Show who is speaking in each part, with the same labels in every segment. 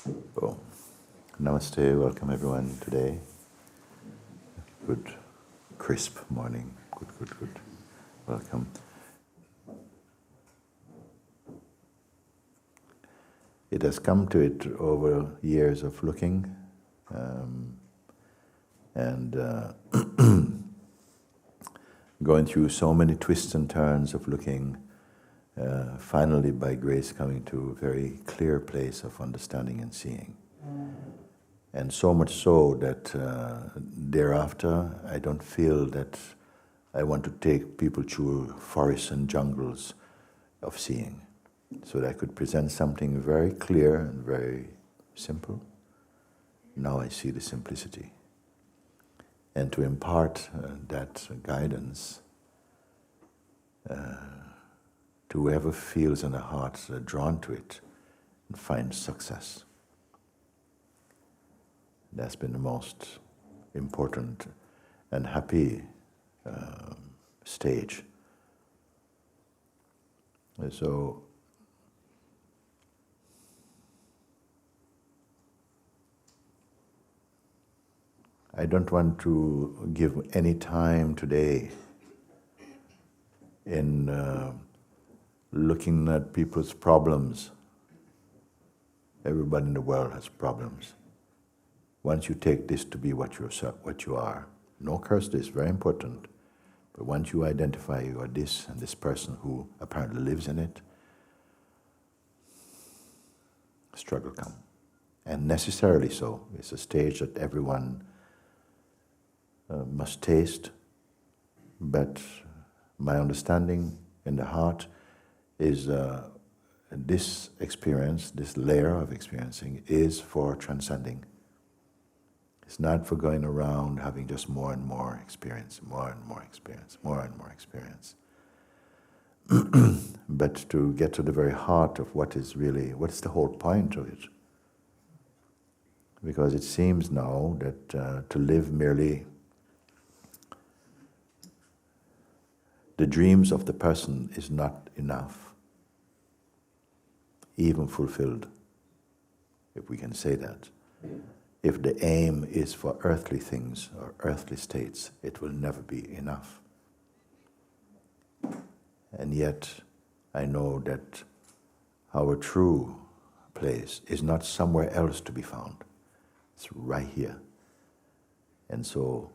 Speaker 1: Oh, namaste, welcome everyone today. Good, crisp morning. Good. Welcome. It has come to it over years of looking and going through so many twists and turns of looking, finally by grace coming to a very clear place of understanding and seeing. And so much so that thereafter I don't feel that I want to take people through forests and jungles of seeing, so that I could present something very clear and very simple. Now I see the simplicity. And to impart that guidance to whoever feels in the heart drawn to it and finds success. That's been the most important and happy stage. So, I don't want to give any time today in looking at people's problems. Everybody in the world has problems. Once you take this to be what you are, no curse this, very important, but once you identify you are this and this person who apparently lives in it, struggle comes. And necessarily so. It's a stage that everyone must taste, but my understanding in the heart is this experience, this layer of experiencing is for transcending. It's not for going around having just more and more experience, more and more experience, more and more experience. But to get to the very heart of what is the whole point of it. Because it seems now that to live merely the dreams of the person is not enough, even fulfilled, if we can say that. If the aim is for earthly things or earthly states, it will never be enough. And yet, I know that our true place is not somewhere else to be found. It's right here. And so,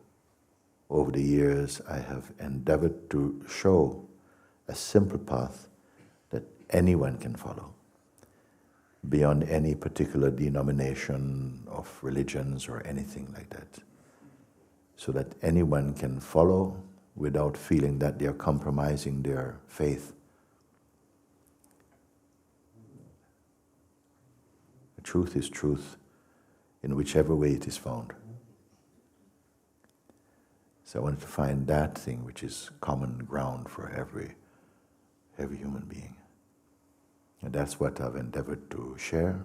Speaker 1: over the years, I have endeavored to show a simple path that anyone can follow, beyond any particular denomination of religions or anything like that, so that anyone can follow without feeling that they are compromising their faith. The truth is truth in whichever way it is found. So I wanted to find that thing which is common ground for every human being. And that's what I've endeavored to share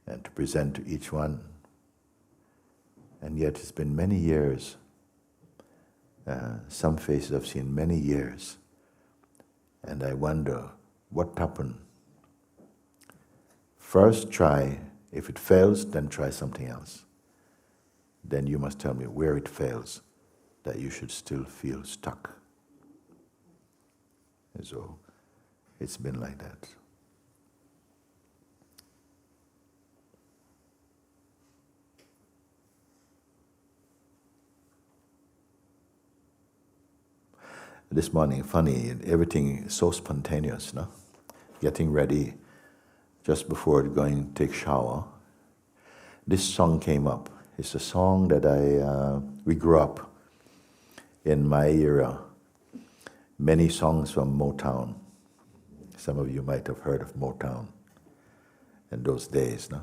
Speaker 1: and to present to each one. And yet it's been many years. Some faces I've seen many years. And I wonder what happened. First try, if it fails, then try something else. Then you must tell me where it fails, that you should still feel stuck. And so, it's been like that. This morning, funny, everything is so spontaneous, no? Getting ready, just before going to take shower, this song came up. It's a song that we grew up in my era. Many songs from Motown. Some of you might have heard of Motown in those days, no?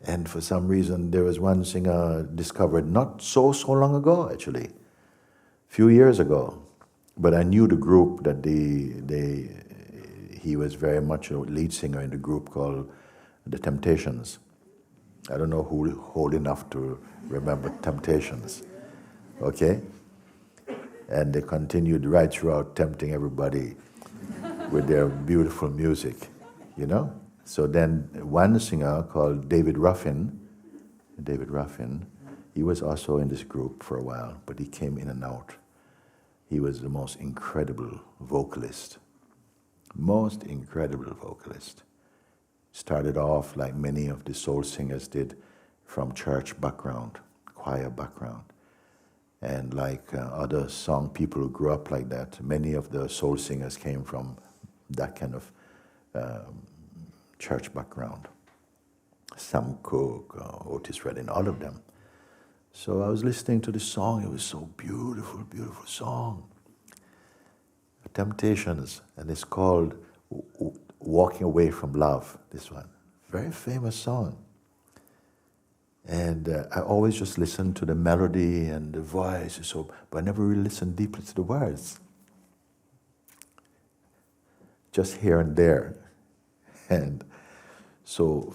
Speaker 1: And for some reason, there was one singer discovered not so long ago, actually, few years ago. But I knew the group that he was very much a lead singer in the group called The Temptations. I don't know who old enough to remember Temptations, okay? And they continued right throughout tempting everybody with their beautiful music, you know? So then one singer called David Ruffin, he was also in this group for a while, but he came in and out. He was the most incredible vocalist. Most incredible vocalist. Started off like many of the soul singers did, from church background, choir background. And like other song people who grew up like that, many of the soul singers came from that kind of church background. Sam Cooke, Otis Redding, all of them. So I was listening to this song. It was so beautiful, beautiful song. Temptations, and it's called Walking Away from Love, this one. Very famous song. And I always just listened to the melody and the voice, but I never really listened deeply to the words. Just here and there. And so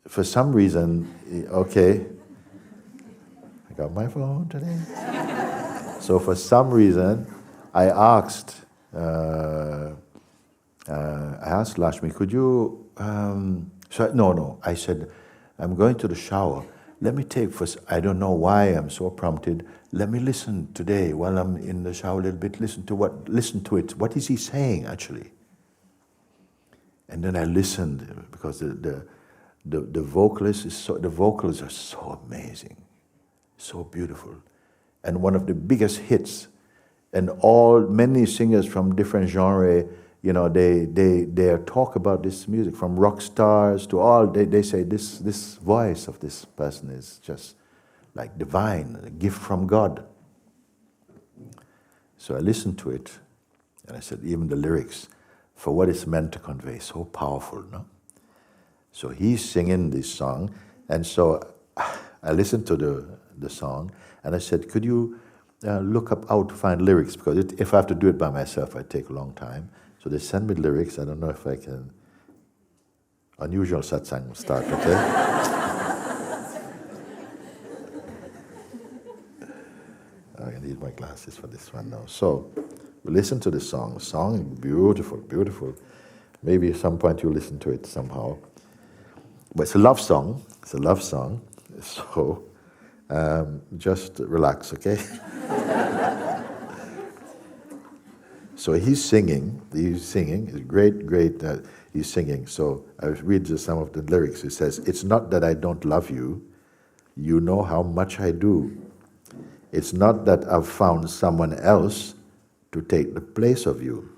Speaker 1: for some reason, okay, I got my phone today. So for some reason, I asked Lashmi, could you, I said, I'm going to the shower. Let me I don't know why I'm so prompted. Let me listen today while I'm in the shower a little bit, listen to it. What is he saying actually? And then I listened because the vocalist the vocals are so amazing, so beautiful. And one of the biggest hits, and many singers from different genres, they talk about this music, from rock stars to all. They say this voice of this person is just like divine, a gift from God. So I listened to it, and I said, even the lyrics, for what it's meant to convey, so powerful, no? So he's singing this song, and so I listened to the song, and I said, could you look up how to find lyrics? Because if I have to do it by myself, it take a long time. So they send me lyrics. I don't know if I can. Unusual satsang start, okay? I need my glasses for this one now. So we listen to the song. The song is beautiful, beautiful. Maybe at some point you'll listen to it somehow. But it's a love song. It's a love song. So just relax, okay? So he's singing, it's great, he's singing. So I read some of the lyrics. It says, it's not that I don't love you, you know how much I do. It's not that I've found someone else to take the place of you.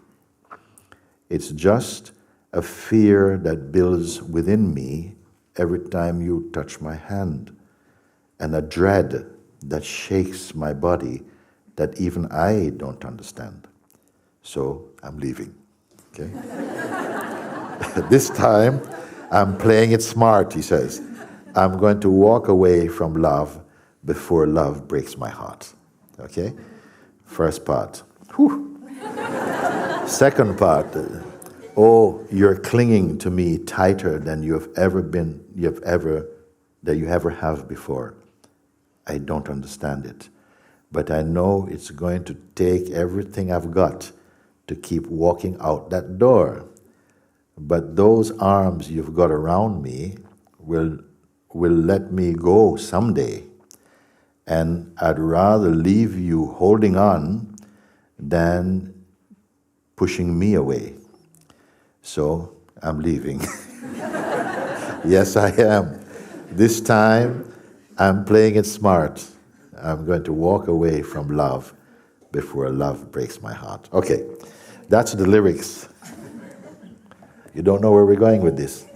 Speaker 1: It's just a fear that builds within me every time you touch my hand, and a dread that shakes my body that even I don't understand. So I'm leaving, okay? This time, I'm playing it smart, he says. I'm going to walk away from love before love breaks my heart, okay? First part. Whew. Second part. Oh, you're clinging to me tighter than you ever have before. I don't understand it, but I know it's going to take everything I've got to keep walking out that door. But those arms you've got around me will let me go someday. And I'd rather leave you holding on than pushing me away. So I'm leaving. Yes, I am. This time, I'm playing it smart. I'm going to walk away from love before love breaks my heart. Okay. That's the lyrics. You don't know where we're going with this.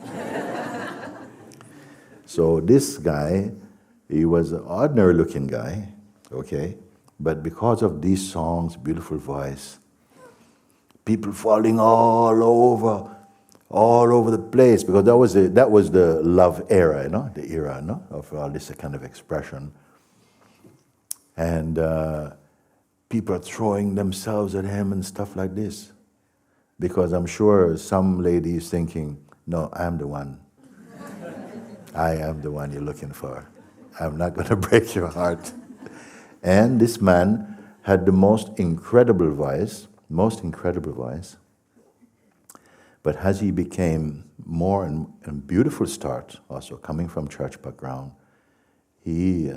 Speaker 1: So this guy, he was an ordinary looking guy, okay? But because of these songs, beautiful voice, people falling all over the place, because that was the love era, the era, of all this kind of expression. And people are throwing themselves at him and stuff like this. Because I'm sure some lady is thinking, no, I'm the one. I am the one you're looking for. I'm not going to break your heart. And this man had the most incredible voice, But as he became more and beautiful start, also coming from church background, he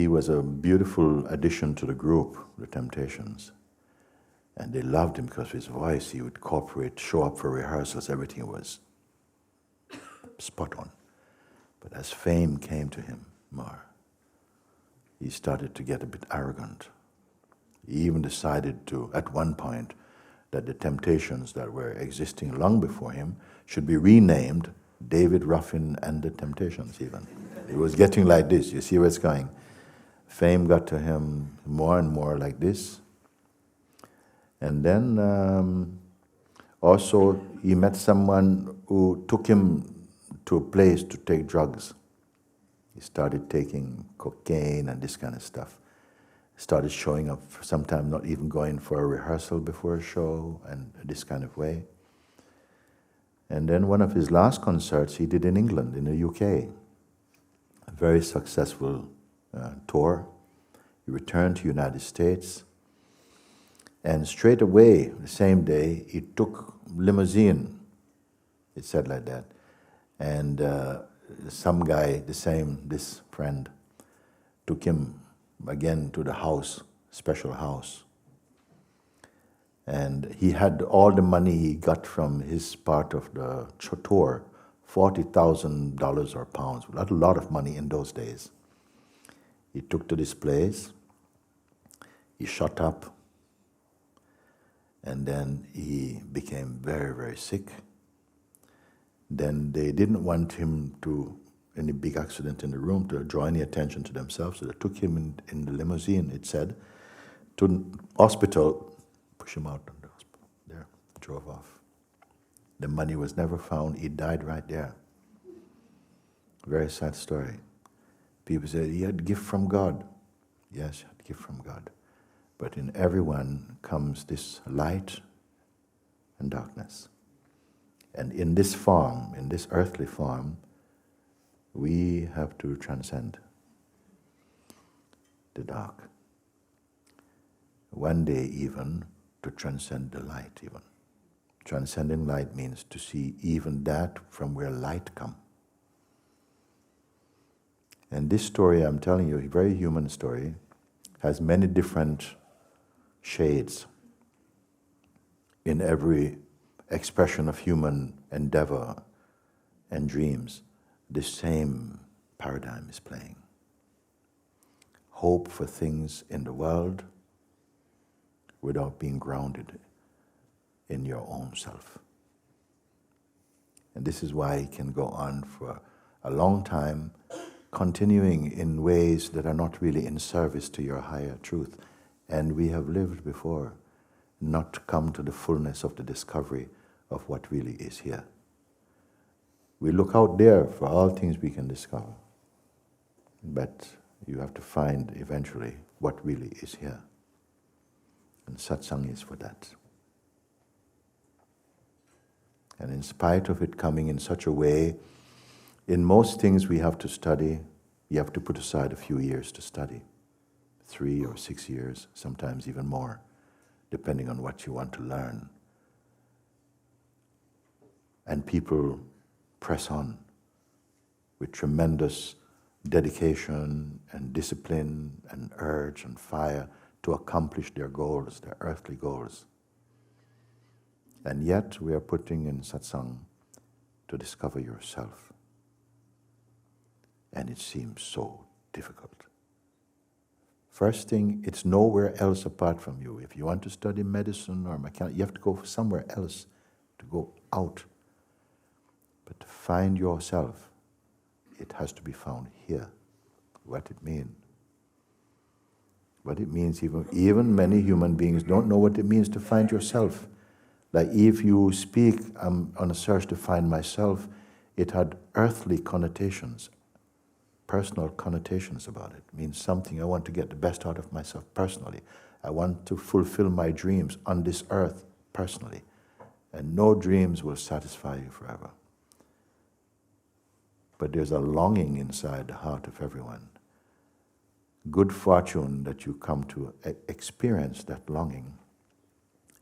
Speaker 1: was a beautiful addition to the group, the Temptations. And they loved him because of his voice. He would cooperate, show up for rehearsals, everything was spot on. But as fame came to him more, he started to get a bit arrogant. He even decided to, at one point, that the Temptations that were existing long before him should be renamed David Ruffin and the Temptations even. It was getting like this. You see where it's going? Fame got to him more and more like this. And then also he met someone who took him to a place to take drugs. He started taking cocaine and this kind of stuff. Started showing up, sometimes not even going for a rehearsal before a show, and this kind of way. And then one of his last concerts he did in England, in the UK. A very successful tour. He returned to the United States. And straight away, the same day, he took limousine. It said like that. And some guy, this friend, took him again to the house, special house. And he had all the money he got from his part of the tour, $40,000 or pounds, a lot of money in those days. He took to this place, he shut up, and then he became very, very sick. Then they didn't want him to, any big accident in the room, to draw any attention to themselves, so they took him in the limousine, it said, to the hospital, push him out of the hospital, there, drove off. The money was never found, he died right there. Very sad story. People said he had a gift from God. Yes, he had a gift from God. But in everyone comes this light and darkness. And in this form, in this earthly form, we have to transcend the dark. One day even to transcend the light even. Transcending light means to see even that from where light comes. And this story I'm telling you, a very human story, has many different shades in every expression of human endeavor and dreams. The same paradigm is playing. Hope for things in the world without being grounded in your own self. And this is why it can go on for a long time, continuing in ways that are not really in service to your higher truth. And we have lived before, not come to the fullness of the discovery of what really is here. We look out there for all things we can discover. But you have to find eventually what really is here. And satsang is for that. And in spite of it coming in such a way, in most things we have to study, you have to put aside a few years to study. 3 or 6 years, sometimes even more, depending on what you want to learn. And people press on with tremendous dedication and discipline and urge and fire to accomplish their goals, their earthly goals. And yet we are putting in satsang to discover yourself. And it seems so difficult. First thing, it's nowhere else apart from you. If you want to study medicine or mechanics, you have to go somewhere else to go out. But to find yourself, it has to be found here. What it means. What it means, even many human beings don't know what it means to find yourself. Like if you speak, I'm on a search to find myself, it had earthly connotations, personal connotations about it. It means something, I want to get the best out of myself personally. I want to fulfill my dreams on this earth personally. And no dreams will satisfy you forever. But there's a longing inside the heart of everyone. Good fortune that you come to experience that longing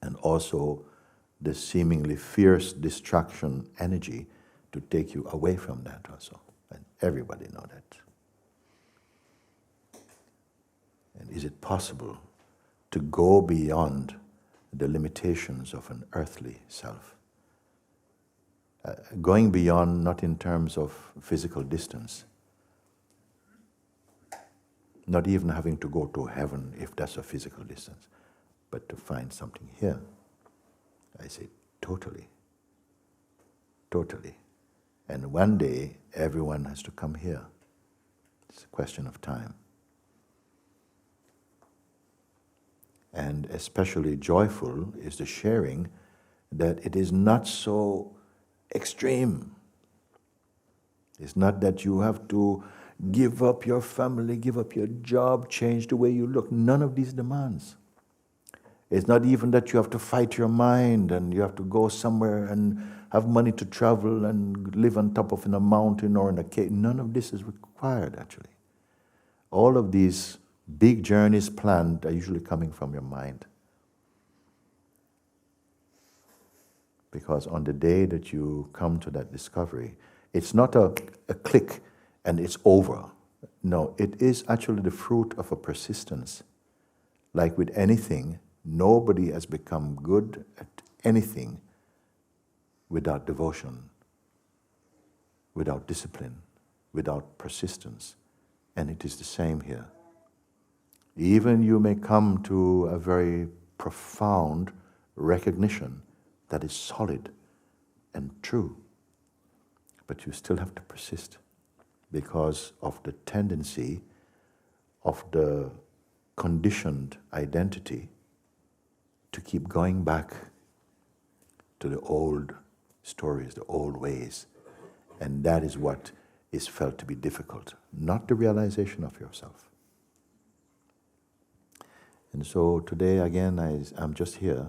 Speaker 1: and also the seemingly fierce distraction energy to take you away from that also. And everybody know that. And is it possible to go beyond the limitations of an earthly self? Going beyond not in terms of physical distance, not even having to go to heaven if that's a physical distance, but to find something here. I say totally. Totally. And one day everyone has to come here. It's a question of time. And especially joyful is the sharing that it is not so extreme. It's not that you have to give up your family, give up your job, change the way you look. None of these demands. It's not even that you have to fight your mind and you have to go somewhere and have money to travel and live on top of a mountain or in a cave. None of this is required, actually. All of these big journeys planned are usually coming from your mind. Because on the day that you come to that discovery, it's not a click and it's over. No, it is actually the fruit of a persistence. Like with anything, nobody has become good at anything without devotion, without discipline, without persistence. And it is the same here. Even you may come to a very profound recognition that is solid and true, but you still have to persist because of the tendency of the conditioned identity to keep going back to the old stories, the old ways. And that is what is felt to be difficult, not the realization of yourself. And so today, again, I'm just here.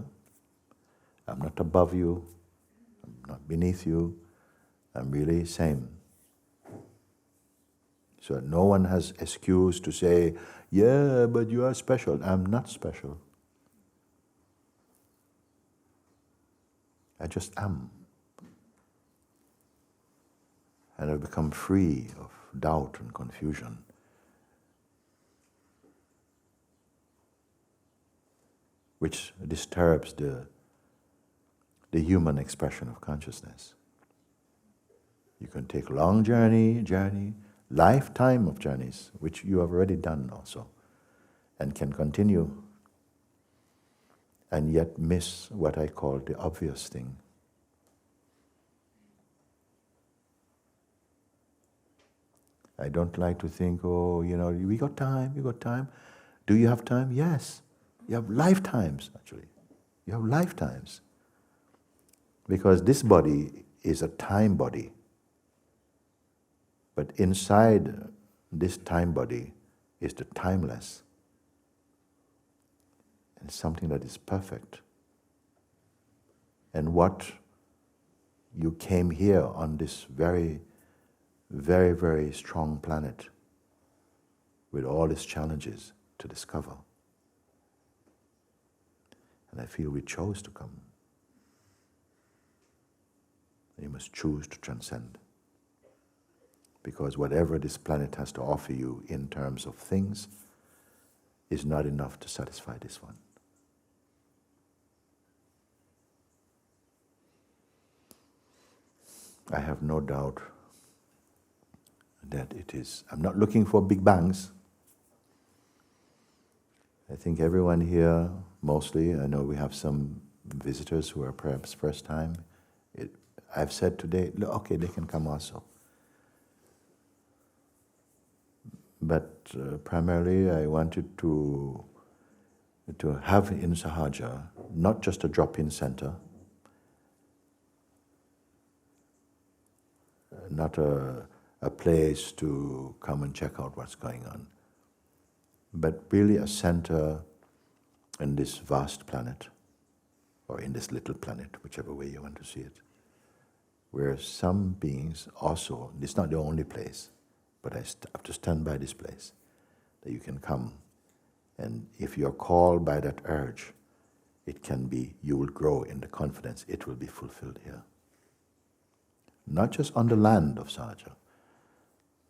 Speaker 1: I'm not above you. I'm not beneath you. I'm really same. So no one has excuse to say, yeah, but you are special. I'm not special. I just am. And I've become free of doubt and confusion. Which disturbs the human expression of consciousness. You can take long journey, lifetime of journeys, which you have already done also, and can continue, and yet miss what I call the obvious thing. I don't like to think, oh, we got time. Do you have time? Yes. You have lifetimes, actually. You have lifetimes. Because this body is a time body. But inside this time body is the timeless. And something that is perfect. And what you came here on this very, very, very strong planet with all its challenges to discover. And I feel we chose to come. You must choose to transcend. Because whatever this planet has to offer you in terms of things is not enough to satisfy this one. I have no doubt that it is. I'm not looking for big bangs. I think everyone here, mostly, I know we have some visitors who are perhaps first time. I've said today, okay, they can come also. But primarily I wanted to have in Sahaja not just a drop-in center, not a place to come and check out what's going on, but really a center in this vast planet, or in this little planet, whichever way you want to see it, where some beings also, it's not the only place, but I have to stand by this place, that you can come. And if you're called by that urge, it can be, you will grow in the confidence it will be fulfilled here. Not just on the land of Sahaja,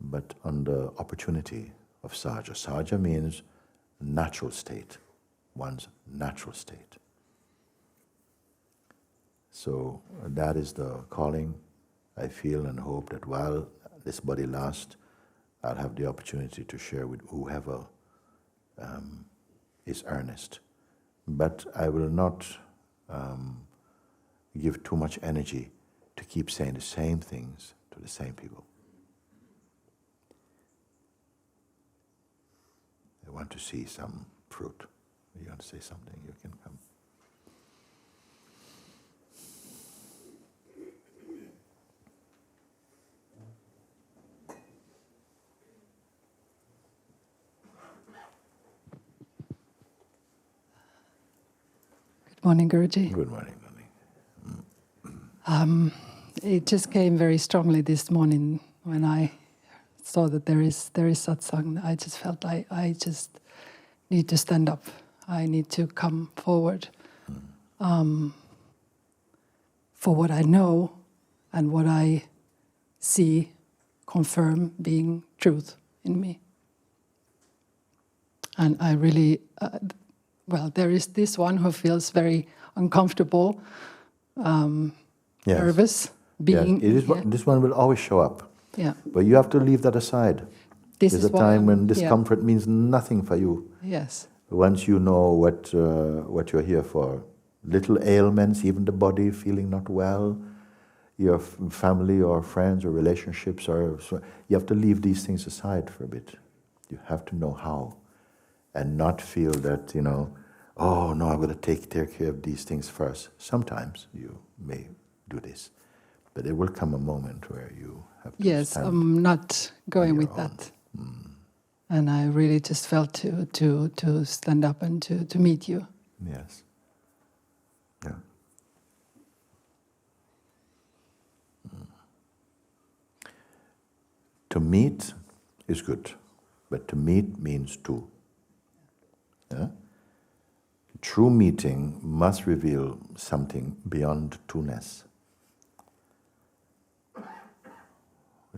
Speaker 1: but on the opportunity of Sahaja. Sahaja means natural state, one's natural state. So that is the calling. I feel and hope that while this body lasts, I'll have the opportunity to share with whoever is earnest. But I will not give too much energy to keep saying the same things to the same people. I want to see some fruit. You want to say something, you can come.
Speaker 2: Good morning, Guruji.
Speaker 1: Good morning,
Speaker 2: It just came very strongly this morning when I saw that there is satsang. I just felt I just need to stand up. I need to come forward for what I know and what I see confirm being truth in me. And I really, there is this one who feels very uncomfortable, nervous, being.
Speaker 1: Yes, this one will always show up.
Speaker 2: Yeah.
Speaker 1: But you have to leave that aside.
Speaker 2: This
Speaker 1: There's
Speaker 2: is
Speaker 1: a time when discomfort
Speaker 2: yeah.
Speaker 1: means nothing for you.
Speaker 2: Yes.
Speaker 1: Once you know what you're here for, little ailments, even the body feeling not well, your family or friends or relationships, you have to leave these things aside for a bit. You have to know how, and not feel that, oh no, I'm going to take care of these things first. Sometimes you may do this, but there will come a moment where you have to
Speaker 2: Yes,
Speaker 1: stand
Speaker 2: I'm not going with
Speaker 1: own.
Speaker 2: that. And I really just felt to stand up and to meet you.
Speaker 1: Yes. Yeah. To meet is good, but to meet means two. Yeah? True meeting must reveal something beyond two-ness.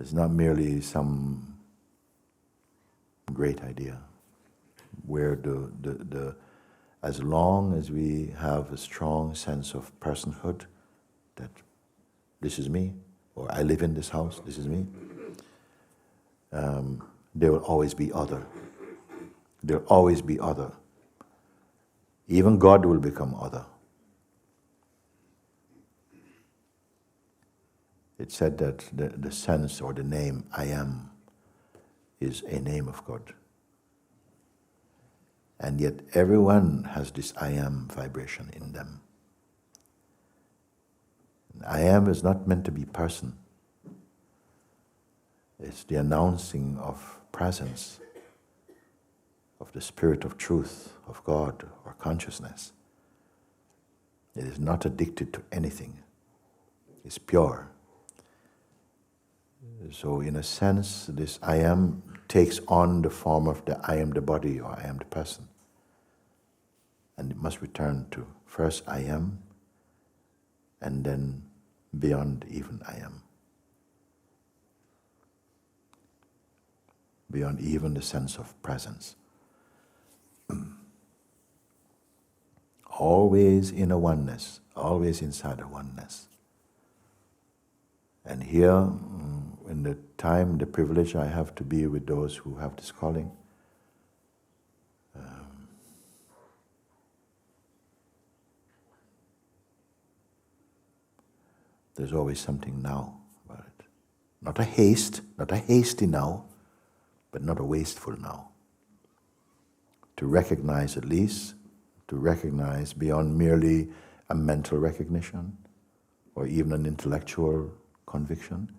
Speaker 1: It's not merely some great idea where as long as we have a strong sense of personhood, that this is me, or I live in this house, this is me, there will always be other. There will always be other. Even God will become other. It said that the sense or the name I am is a name of God. And yet everyone has this I am vibration in them. I am is not meant to be person. It's the announcing of presence, of the spirit of truth, of God or consciousness. It is not addicted to anything. It's pure. So in a sense, this I am takes on the form of the I am the body or I am the person. And it must return to first I am, and then beyond even I am. Beyond even the sense of presence. Always in a oneness, always inside a oneness. And here, in the time, the privilege I have to be with those who have this calling, there's always something now about it. Not a hasty now, but not a wasteful now. To recognize at least, to recognize beyond merely a mental recognition or even an intellectual conviction,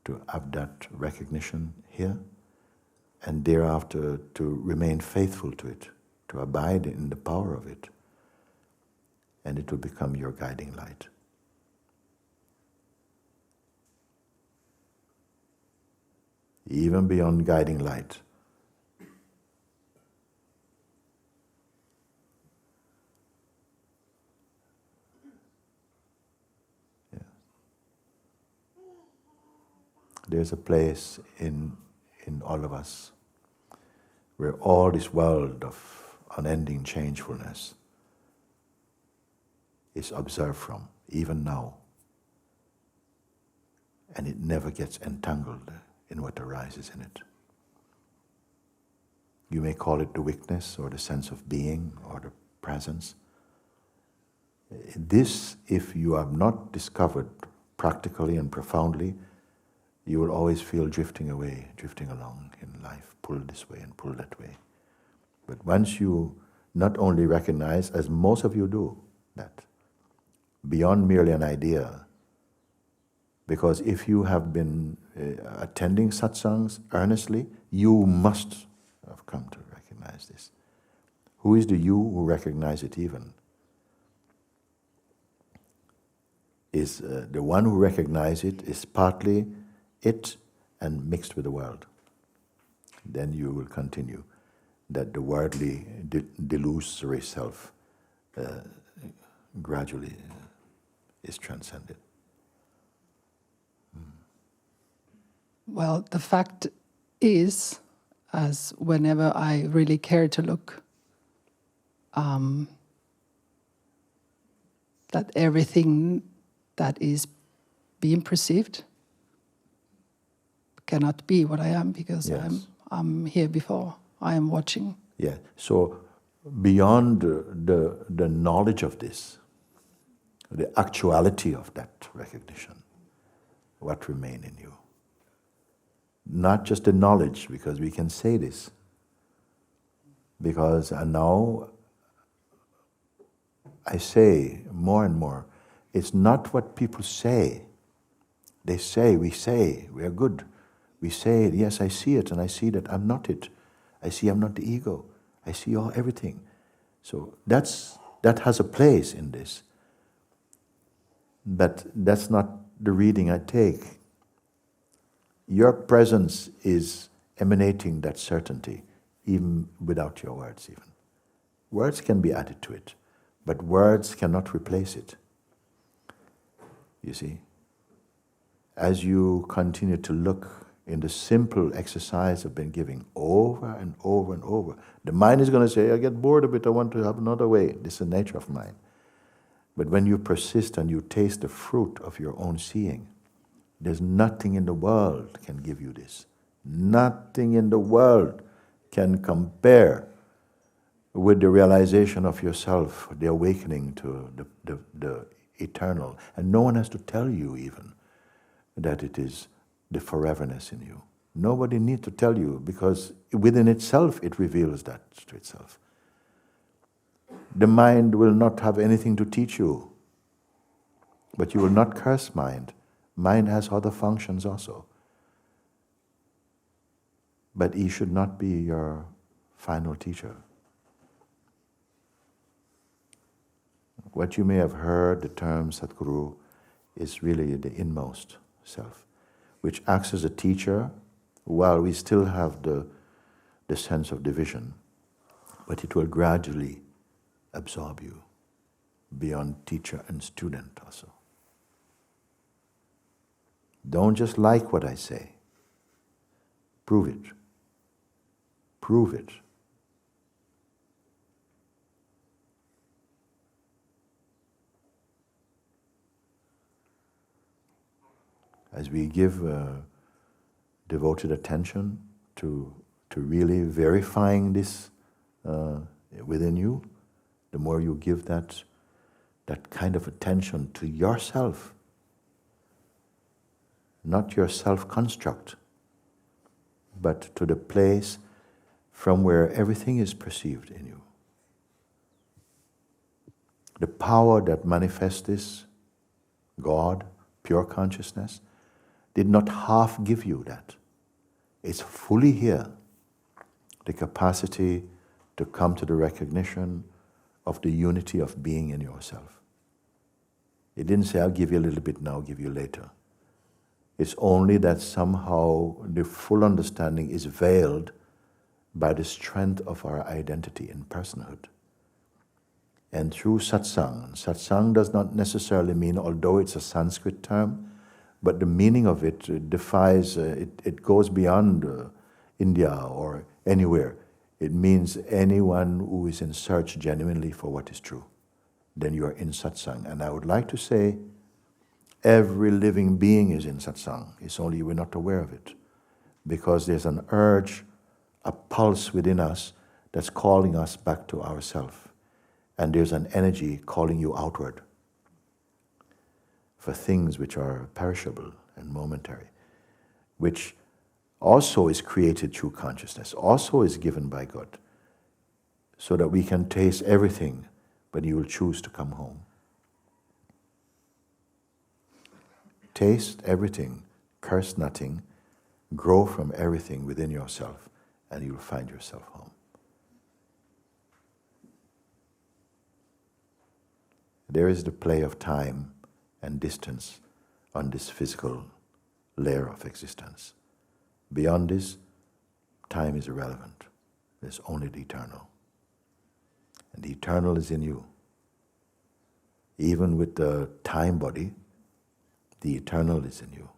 Speaker 1: to have that recognition here, and thereafter to remain faithful to it, to abide in the power of it, and it will become your guiding light. Even beyond guiding light, there's a place in all of us where all this world of unending changefulness is observed from, even now. And it never gets entangled in what arises in it. You may call it the weakness or the sense of being or the presence. This, if you have not discovered practically and profoundly, you will always feel drifting away, drifting along in life, pulled this way and pulled that way. But once you not only recognize, as most of you do, that beyond merely an idea, because if you have been attending satsangs earnestly, you must have come to recognize this. Who is the you who recognizes it even? Is the one who recognizes it is partly it and mixed with the world. Then you will continue that the worldly, delusory self gradually is transcended.
Speaker 2: Well, the fact is, as whenever I really care to look, that everything that is being perceived cannot be what I am, because
Speaker 1: Yes.
Speaker 2: I'm here before. I am watching.
Speaker 1: Yeah. So beyond the knowledge of this, the actuality of that recognition, what remains in you? Not just the knowledge, because we can say this. Because now I say more and more, it's not what people say. They say, we are good. We say, yes, I see it, and I see that I'm not it. I see I'm not the ego. I see everything. So that has a place in this. But that's not the reading I take. Your presence is emanating that certainty, even without your words even. Words can be added to it, but words cannot replace it. You see? As you continue to look in the simple exercise I've been giving over and over and over, the mind is going to say, I get bored of it, I want to have another way. This is the nature of mind. But when you persist and you taste the fruit of your own seeing, there's nothing in the world can give you this. Nothing in the world can compare with the realization of yourself, the awakening to the eternal. And no one has to tell you even that it is the foreverness in you. Nobody needs to tell you, because within itself it reveals that to itself. The mind will not have anything to teach you, but you will not curse mind. Mind has other functions also. But he should not be your final teacher. What you may have heard, the term Satguru, is really the inmost self, which acts as a teacher while we still have the sense of division, but it will gradually absorb you beyond teacher and student also. Don't just like what I say. Prove it. Prove it. As we give devoted attention to really verifying this within you, the more you give that kind of attention to yourself, not your self-construct, but to the place from where everything is perceived in you. The power that manifests this, God, pure consciousness, did not half give you that. It's fully here. The capacity to come to the recognition of the unity of being in yourself. It didn't say, I'll give you a little bit now, I'll give you later. It's only that somehow the full understanding is veiled by the strength of our identity in personhood. And through satsang does not necessarily mean, although it's a Sanskrit term, but the meaning of it defies, it goes beyond India or anywhere. It means anyone who is in search genuinely for what is true. Then you are in satsang. And I would like to say, every living being is in satsang. It's only we're not aware of it. Because there's an urge, a pulse within us that's calling us back to ourselves. And there's an energy calling you outward for things which are perishable and momentary, which also is created through consciousness, also is given by God, so that we can taste everything, but you will choose to come home. Taste everything, curse nothing, grow from everything within yourself, and you will find yourself home. There is the play of time and distance on this physical layer of existence. Beyond this, time is irrelevant. There's only the eternal. And the eternal is in you. Even with the time body, the eternal is in you.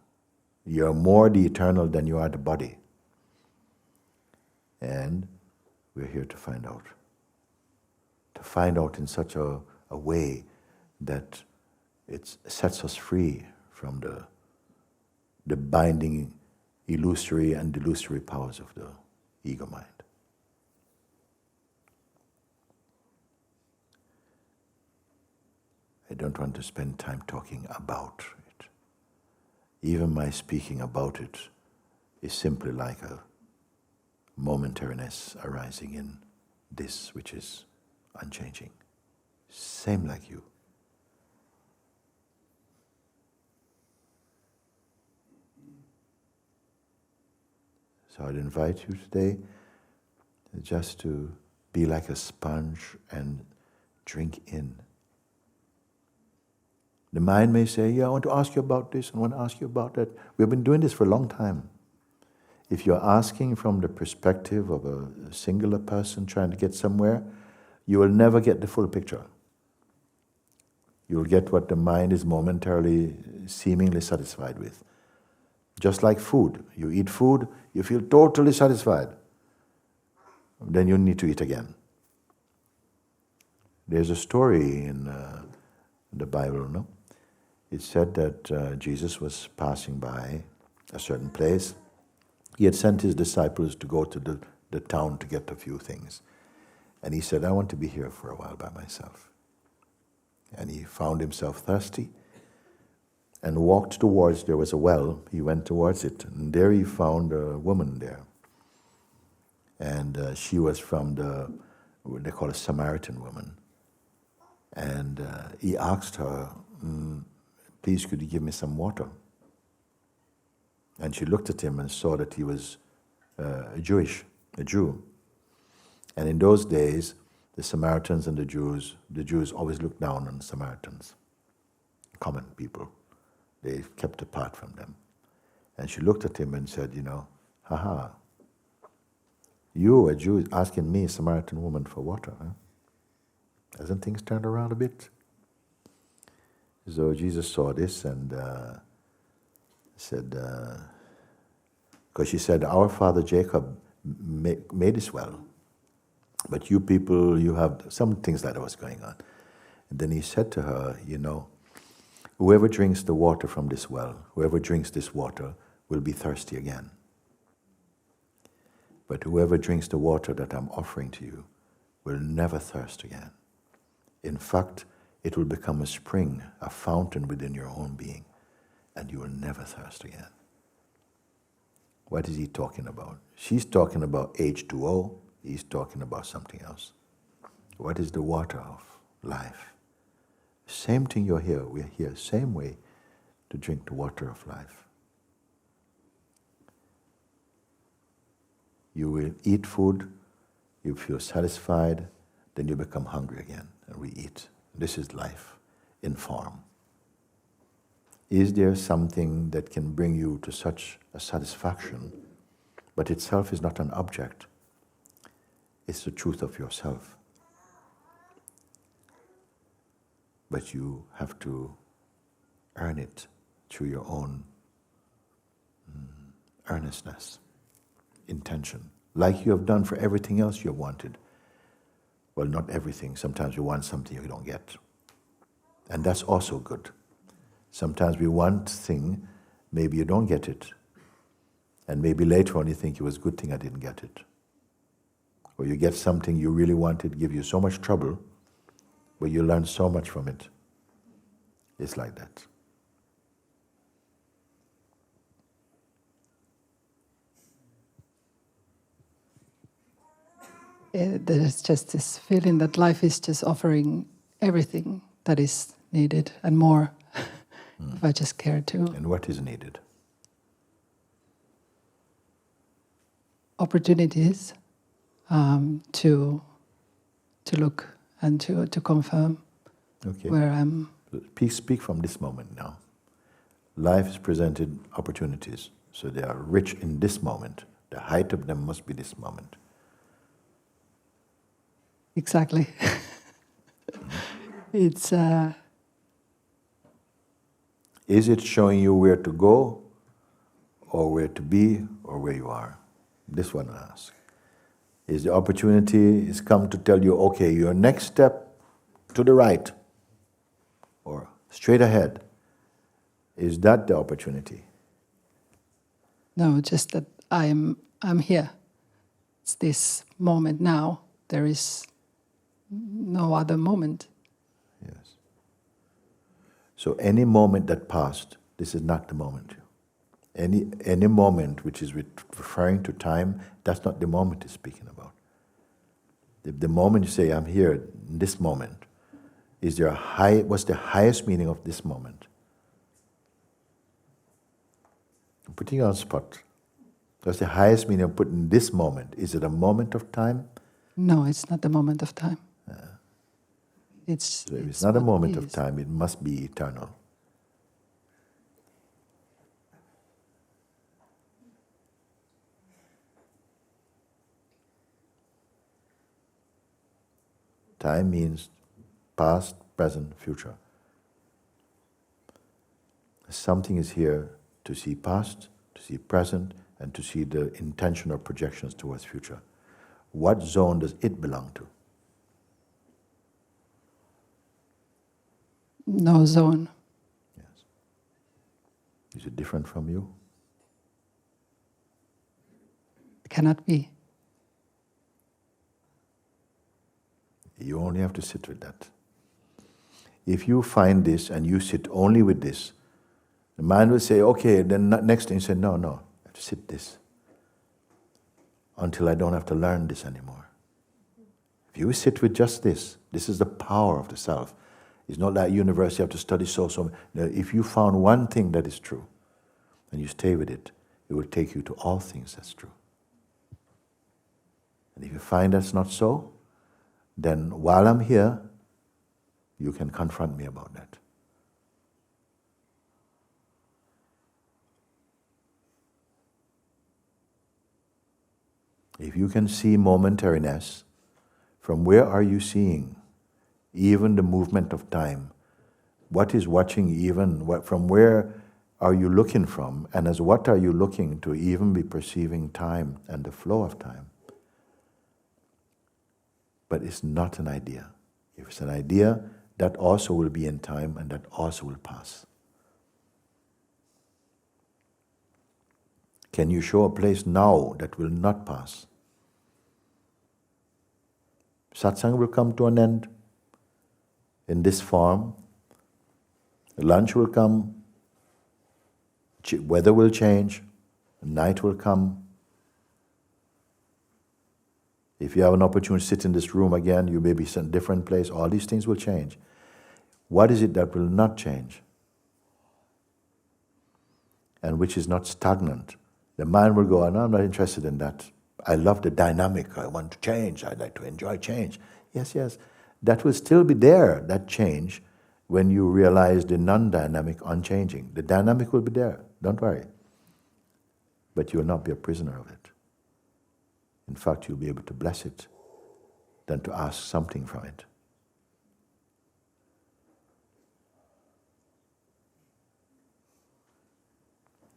Speaker 1: You are more the eternal than you are the body. And we're here to find out. To find out in such a way that it sets us free from the binding, illusory and delusory powers of the ego mind. I don't want to spend time talking about it. Even my speaking about it is simply like a momentariness arising in this which is unchanging. Same like you. So I'd invite you today just to be like a sponge and drink in. The mind may say, yeah, I want to ask you about this, and I want to ask you about that. We've been doing this for a long time. If you're asking from the perspective of a singular person trying to get somewhere, you will never get the full picture. You'll get what the mind is momentarily, seemingly satisfied with. Just like food. You eat food, you feel totally satisfied. Then you need to eat again. There's a story in the Bible, no? It said that Jesus was passing by a certain place. He had sent his disciples to go to the town to get a few things. And he said, I want to be here for a while by myself. And he found himself thirsty and walked towards, there was a well, he went towards it, and there he found a woman there. And she was from what they call a Samaritan woman. And he asked her, please could you give me some water? And she looked at him and saw that he was a Jew. And in those days, the Samaritans and the Jews always looked down on Samaritans, common people. They kept apart from them. And she looked at him and said, haha, you, a Jew, asking me, a Samaritan woman, for water, huh? Hasn't things turned around a bit? So Jesus saw this and said, because she said, our father Jacob made this well, but you people, you have some things like that was going on. And then he said to her, whoever drinks the water from this well, whoever drinks this water will be thirsty again. But whoever drinks the water that I'm offering to you will never thirst again. In fact, it will become a spring, a fountain within your own being, and you will never thirst again. What is he talking about? She's talking about H2O, he's talking about something else. What is the water of life? Same thing you're here, we're here, same way to drink the water of life. You will eat food, you feel satisfied, then you become hungry again, and we eat. This is life in form. Is there something that can bring you to such a satisfaction, but itself is not an object? It's the truth of yourself. But you have to earn it through your own earnestness, intention, like you have done for everything else you have wanted. Well, not everything. Sometimes you want something you don't get. And that's also good. Sometimes we want thing, maybe you don't get it. And maybe later on you think it was a good thing I didn't get it. Or you get something you really wanted, give you so much trouble, but you learn so much from it. It's like that.
Speaker 2: There's just this feeling that life is just offering everything that is needed and more, if I just care to.
Speaker 1: And what is needed?
Speaker 2: Opportunities to look and to confirm where I'm.
Speaker 1: Please speak from this moment now. Life has presented opportunities, so they are rich in this moment. The height of them must be this moment.
Speaker 2: Exactly. It's.
Speaker 1: Is it showing you where to go, or where to be, or where you are? This one I ask. Is the opportunity is come to tell you, okay, your next step to the right, or straight ahead? Is that the opportunity?
Speaker 2: No, just that I'm here. It's this moment now. There is no other moment.
Speaker 1: Yes. So any moment that passed, this is not the moment. Any moment which is referring to time, that's not the moment it's speaking about. The moment you say, I'm here in this moment, is there what's the highest meaning of this moment? I'm putting you on the spot. What's the highest meaning of putting this moment? Is it a moment of time?
Speaker 2: No, it's not the moment of time.
Speaker 1: So if it's not a moment of time, it must be eternal. Time means past, present, future. Something is here to see past, to see present, and to see the intention or projections towards future. What zone does it belong to?
Speaker 2: No zone.
Speaker 1: Yes. Is it different from you?
Speaker 2: It cannot be.
Speaker 1: You only have to sit with that. If you find this and you sit only with this, the mind will say, okay, then next thing you say, no, I have to sit this until I don't have to learn this anymore. If you sit with just this is the power of the self. It's not like university, you have to study so. No, if you found one thing that is true and you stay with it, it will take you to all things that's true. And if you find that's not so, then while I'm here, you can confront me about that. If you can see momentariness, from where are you seeing even the movement of time? What is watching even? From where are you looking from? And as what are you looking to even be perceiving time and the flow of time? But it's not an idea. If it's an idea, that also will be in time and that also will pass. Can you show a place now that will not pass? Satsang will come to an end in this form. Lunch will come. Weather will change. Night will come. If you have an opportunity to sit in this room again, you may be in a different place. All these things will change. What is it that will not change? And which is not stagnant? The mind will go, no, I'm not interested in that. I love the dynamic. I want to change. I like to enjoy change. Yes. That will still be there, that change, when you realize the non-dynamic unchanging. The dynamic will be there. Don't worry. But you will not be a prisoner of it. In fact, you'll be able to bless it than to ask something from it.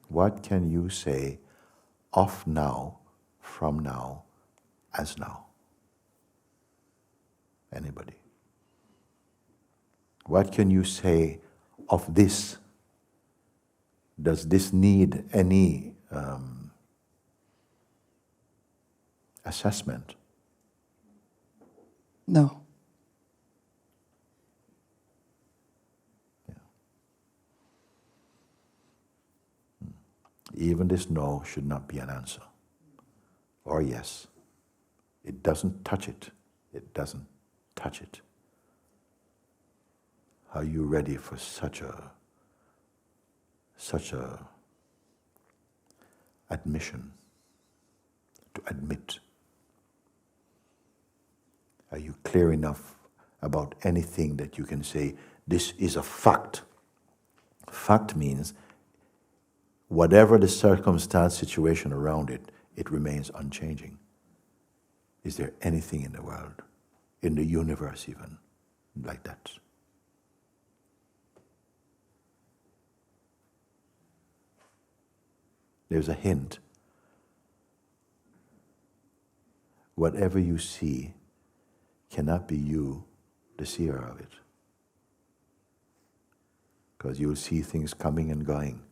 Speaker 1: What can you say of now, from now, as now? Anybody? What can you say of this? Does this need any assessment?
Speaker 2: No.
Speaker 1: Even this no should not be an answer. Or yes. It doesn't touch it. It doesn't touch it. Are you ready for such a admission? To admit? Are you clear enough about anything that you can say, this is a fact? Fact means whatever the circumstance, situation around it, it remains unchanging. Is there anything in the world, in the universe even, like that? There's a hint. Whatever you see cannot be you, the seer of it. Because you'll see things coming and going.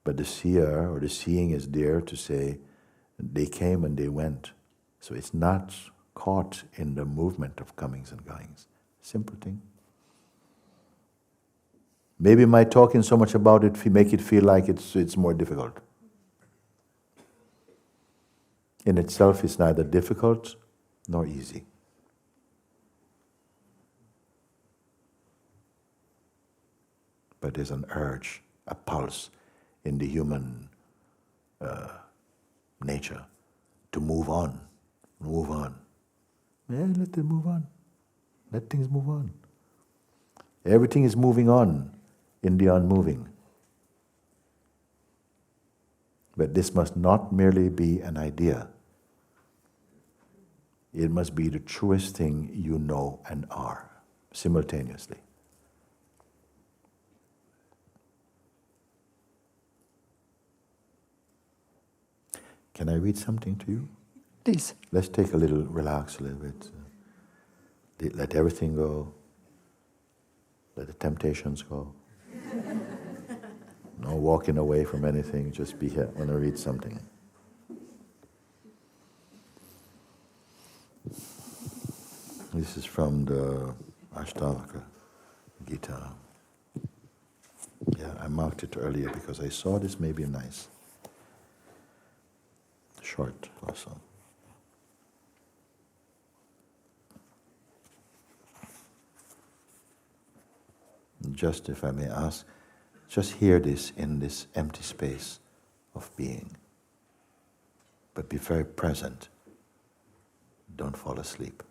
Speaker 1: But the seer or the seeing is there to say, they came and they went. So it's not caught in the movement of comings and goings. Simple thing. Maybe my talking so much about it make it feel like it's more difficult. In itself, it's neither difficult nor easy. But there's an urge, a pulse in the human nature to move on. Move on. Yeah, let it move on. Let things move on. Everything is moving on in the unmoving. But this must not merely be an idea. It must be the truest thing you know and are, simultaneously. Can I read something to you?
Speaker 2: Please.
Speaker 1: Let's take a little, relax a little bit. Let everything go. Let the temptations go. No walking away from anything, just be here. I want to read something. This is from the Ashtavakra Gita. Yeah, I marked it earlier because I saw this may be nice. Short also. Just if I may ask, just hear this in this empty space of being. But be very present. Don't fall asleep.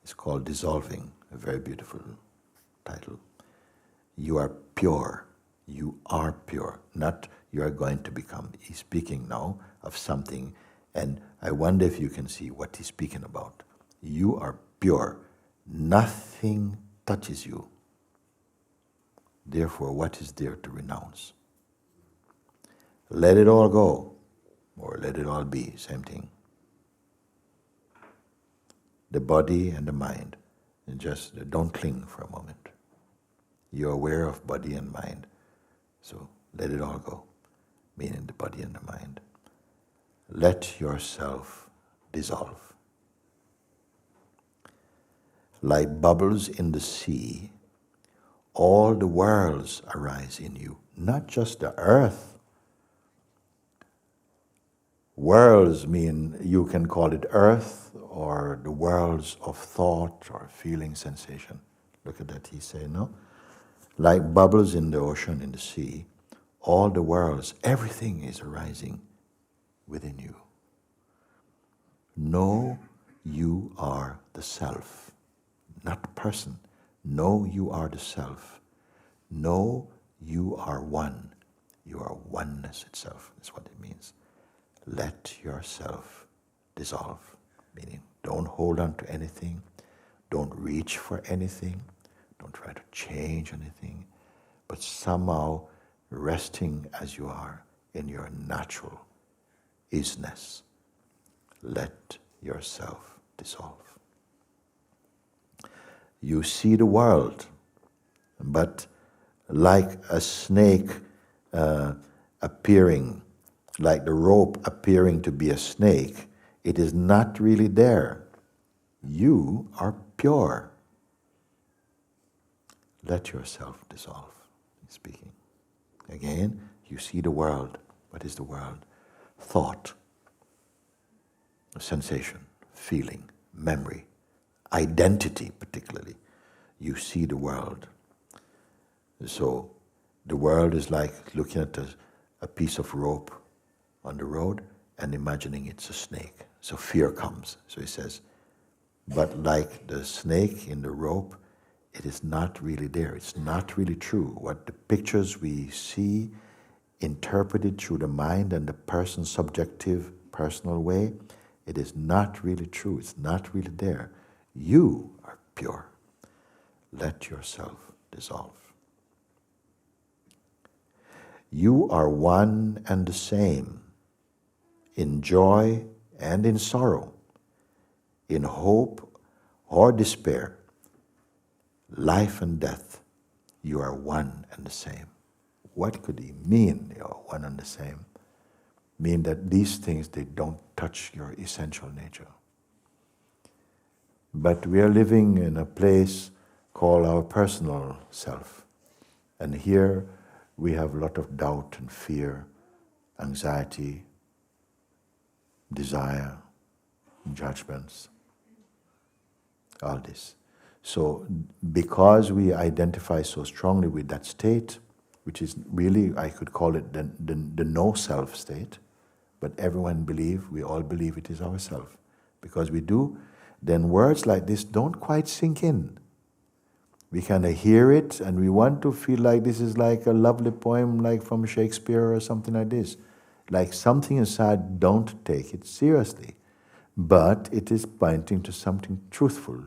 Speaker 1: It's called Dissolving, a very beautiful title. You are pure. You are pure. Not you are going to become. He's speaking now of something, and I wonder if you can see what he's speaking about. You are pure. Nothing touches you. Therefore, what is there to renounce? Let it all go, or let it all be, same thing. The body and the mind, and just don't cling for a moment. You're aware of body and mind, so let it all go, meaning the body and the mind. Let yourself dissolve. Like bubbles in the sea, all the worlds arise in you, not just the earth. Worlds mean you can call it earth or the worlds of thought or feeling, sensation. Look at that, he said, no? Like bubbles in the ocean, in the sea, all the worlds, everything is arising within you. Know you are the self, not the person. Know you are the self. Know you are one. You are oneness itself, is what it means. Let yourself dissolve, meaning don't hold on to anything, don't reach for anything, don't try to change anything, but somehow resting as you are in your natural isness. Let yourself dissolve. You see the world, but like a snake appearing, like the rope appearing to be a snake, it is not really there. You are pure. Let yourself dissolve. Speaking. Again, you see the world. What is the world? Thought, sensation, feeling, memory, identity particularly. You see the world. So the world is like looking at a piece of rope on the road and imagining it's a snake. So fear comes. So he says, but like the snake in the rope, it is not really there. It's not really true. What the pictures we see interpreted through the mind and the person's subjective, personal way, it is not really true. It's not really there. You are pure. Let yourself dissolve. You are one and the same in joy and in sorrow, in hope or despair, life and death. You are one and the same. What could he mean, you are one and the same? Mean that these things, they don't touch your essential nature. But we are living in a place called our personal self. And here we have a lot of doubt and fear, anxiety, desire, judgments, all this. So because we identify so strongly with that state, which is really, I could call it the no-self state, but everyone we all believe it is ourself. Because we do, then words like this don't quite sink in. We kind of hear it and we want to feel like this is like a lovely poem like from Shakespeare or something like this. Like something inside, don't take it seriously. But it is pointing to something truthful.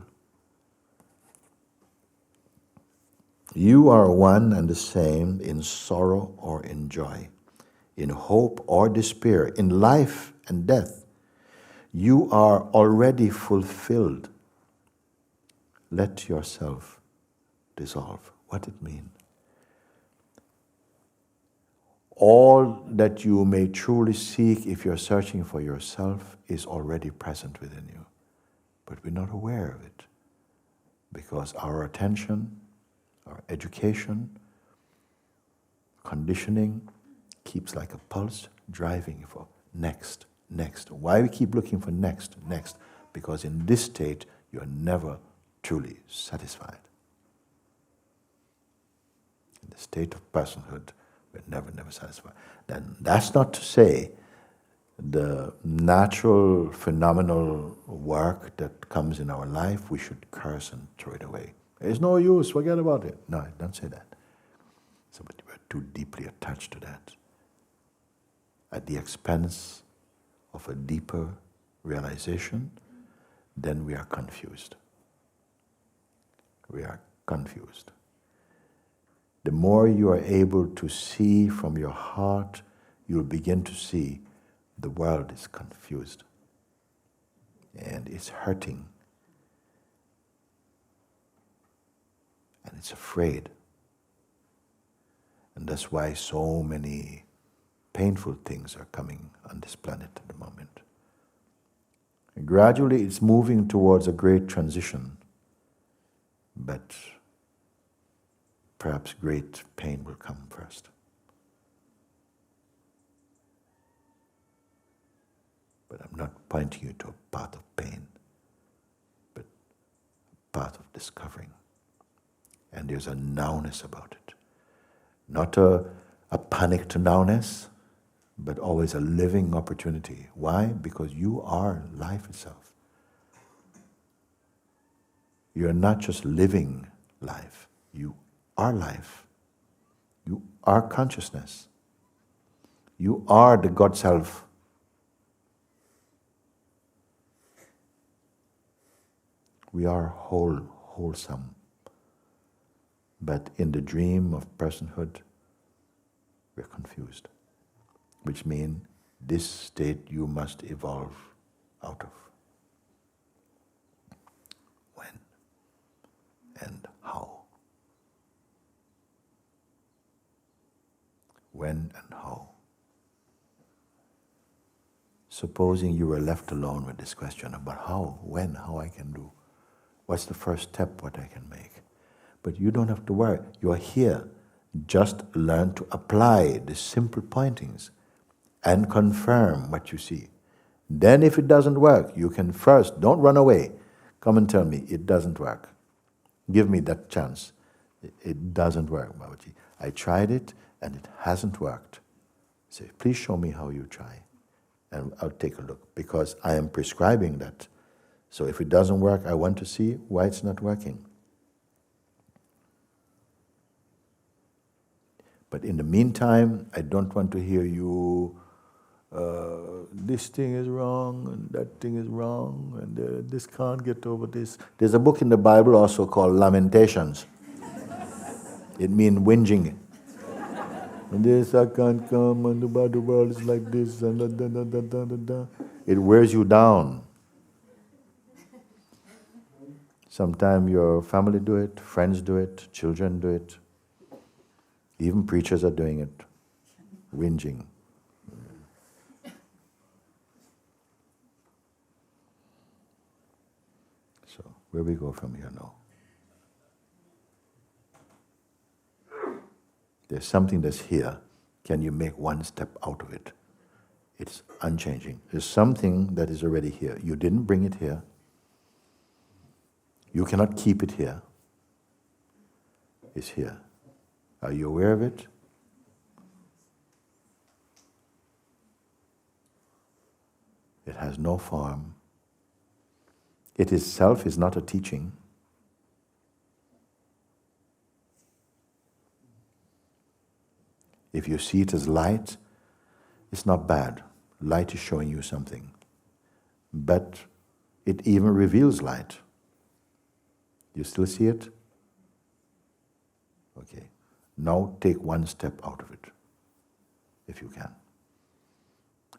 Speaker 1: You are one and the same in sorrow or in joy, in hope or despair, in life and death. You are already fulfilled. Let yourself dissolve. What it mean? All that you may truly seek if you're searching for yourself is already present within you. But we're not aware of it because our attention, our education, conditioning keeps like a pulse driving for next, next. Why we keep looking for next, next? Because in this state, you're never truly satisfied. In the state of personhood, we're never satisfied. Then that's not to say the natural, phenomenal work that comes in our life, we should curse and throw it away. It's no use, forget about it. No, don't say that. So, but we're too deeply attached to that. At the expense of a deeper realization, then we are confused. We are confused. The more you are able to see from your heart, you'll begin to see the world is confused and it's hurting and it's afraid. And that's why so many painful things are coming on this planet at the moment. And gradually it's moving towards a great transition, but perhaps great pain will come first. But I'm not pointing you to a path of pain, but a path of discovering. And there's a nowness about it. Not a panicked nowness, but always a living opportunity. Why? Because you are life itself. You're not just living life. You are life. You are consciousness. You are the God Self. We are wholesome. But in the dream of personhood, we're confused. Which means this state you must evolve out of. When and how? When and how? Supposing you were left alone with this question about how, when, how I can do. What's the first step, what I can make? But you don't have to worry. You are here. Just learn to apply the simple pointings and confirm what you see. Then if it doesn't work, you can first, don't run away. Come and tell me, it doesn't work. Give me that chance. It doesn't work, Babaji. I tried it and it hasn't worked. Say, please show me how you try. And I'll take a look, because I am prescribing that. So if it doesn't work, I want to see why it's not working. But in the meantime, I don't want to hear you, this thing is wrong, and that thing is wrong, and this can't get over this. There's a book in the Bible also called Lamentations. It means whinging. And this I can't come, and the world is like this, and da. It wears you down. Sometimes your family do it, friends do it, children do it. Even preachers are doing it, whinging. So, where we go from here now? There's something that's here. Can you make one step out of it? It's unchanging. There's something that is already here. You didn't bring it here. You cannot keep it here. It's here. Are you aware of it? It has no form. It itself is not a teaching. If you see it as light, it's not bad. Light is showing you something. But it even reveals light. You still see it? Okay. Now take one step out of it, if you can.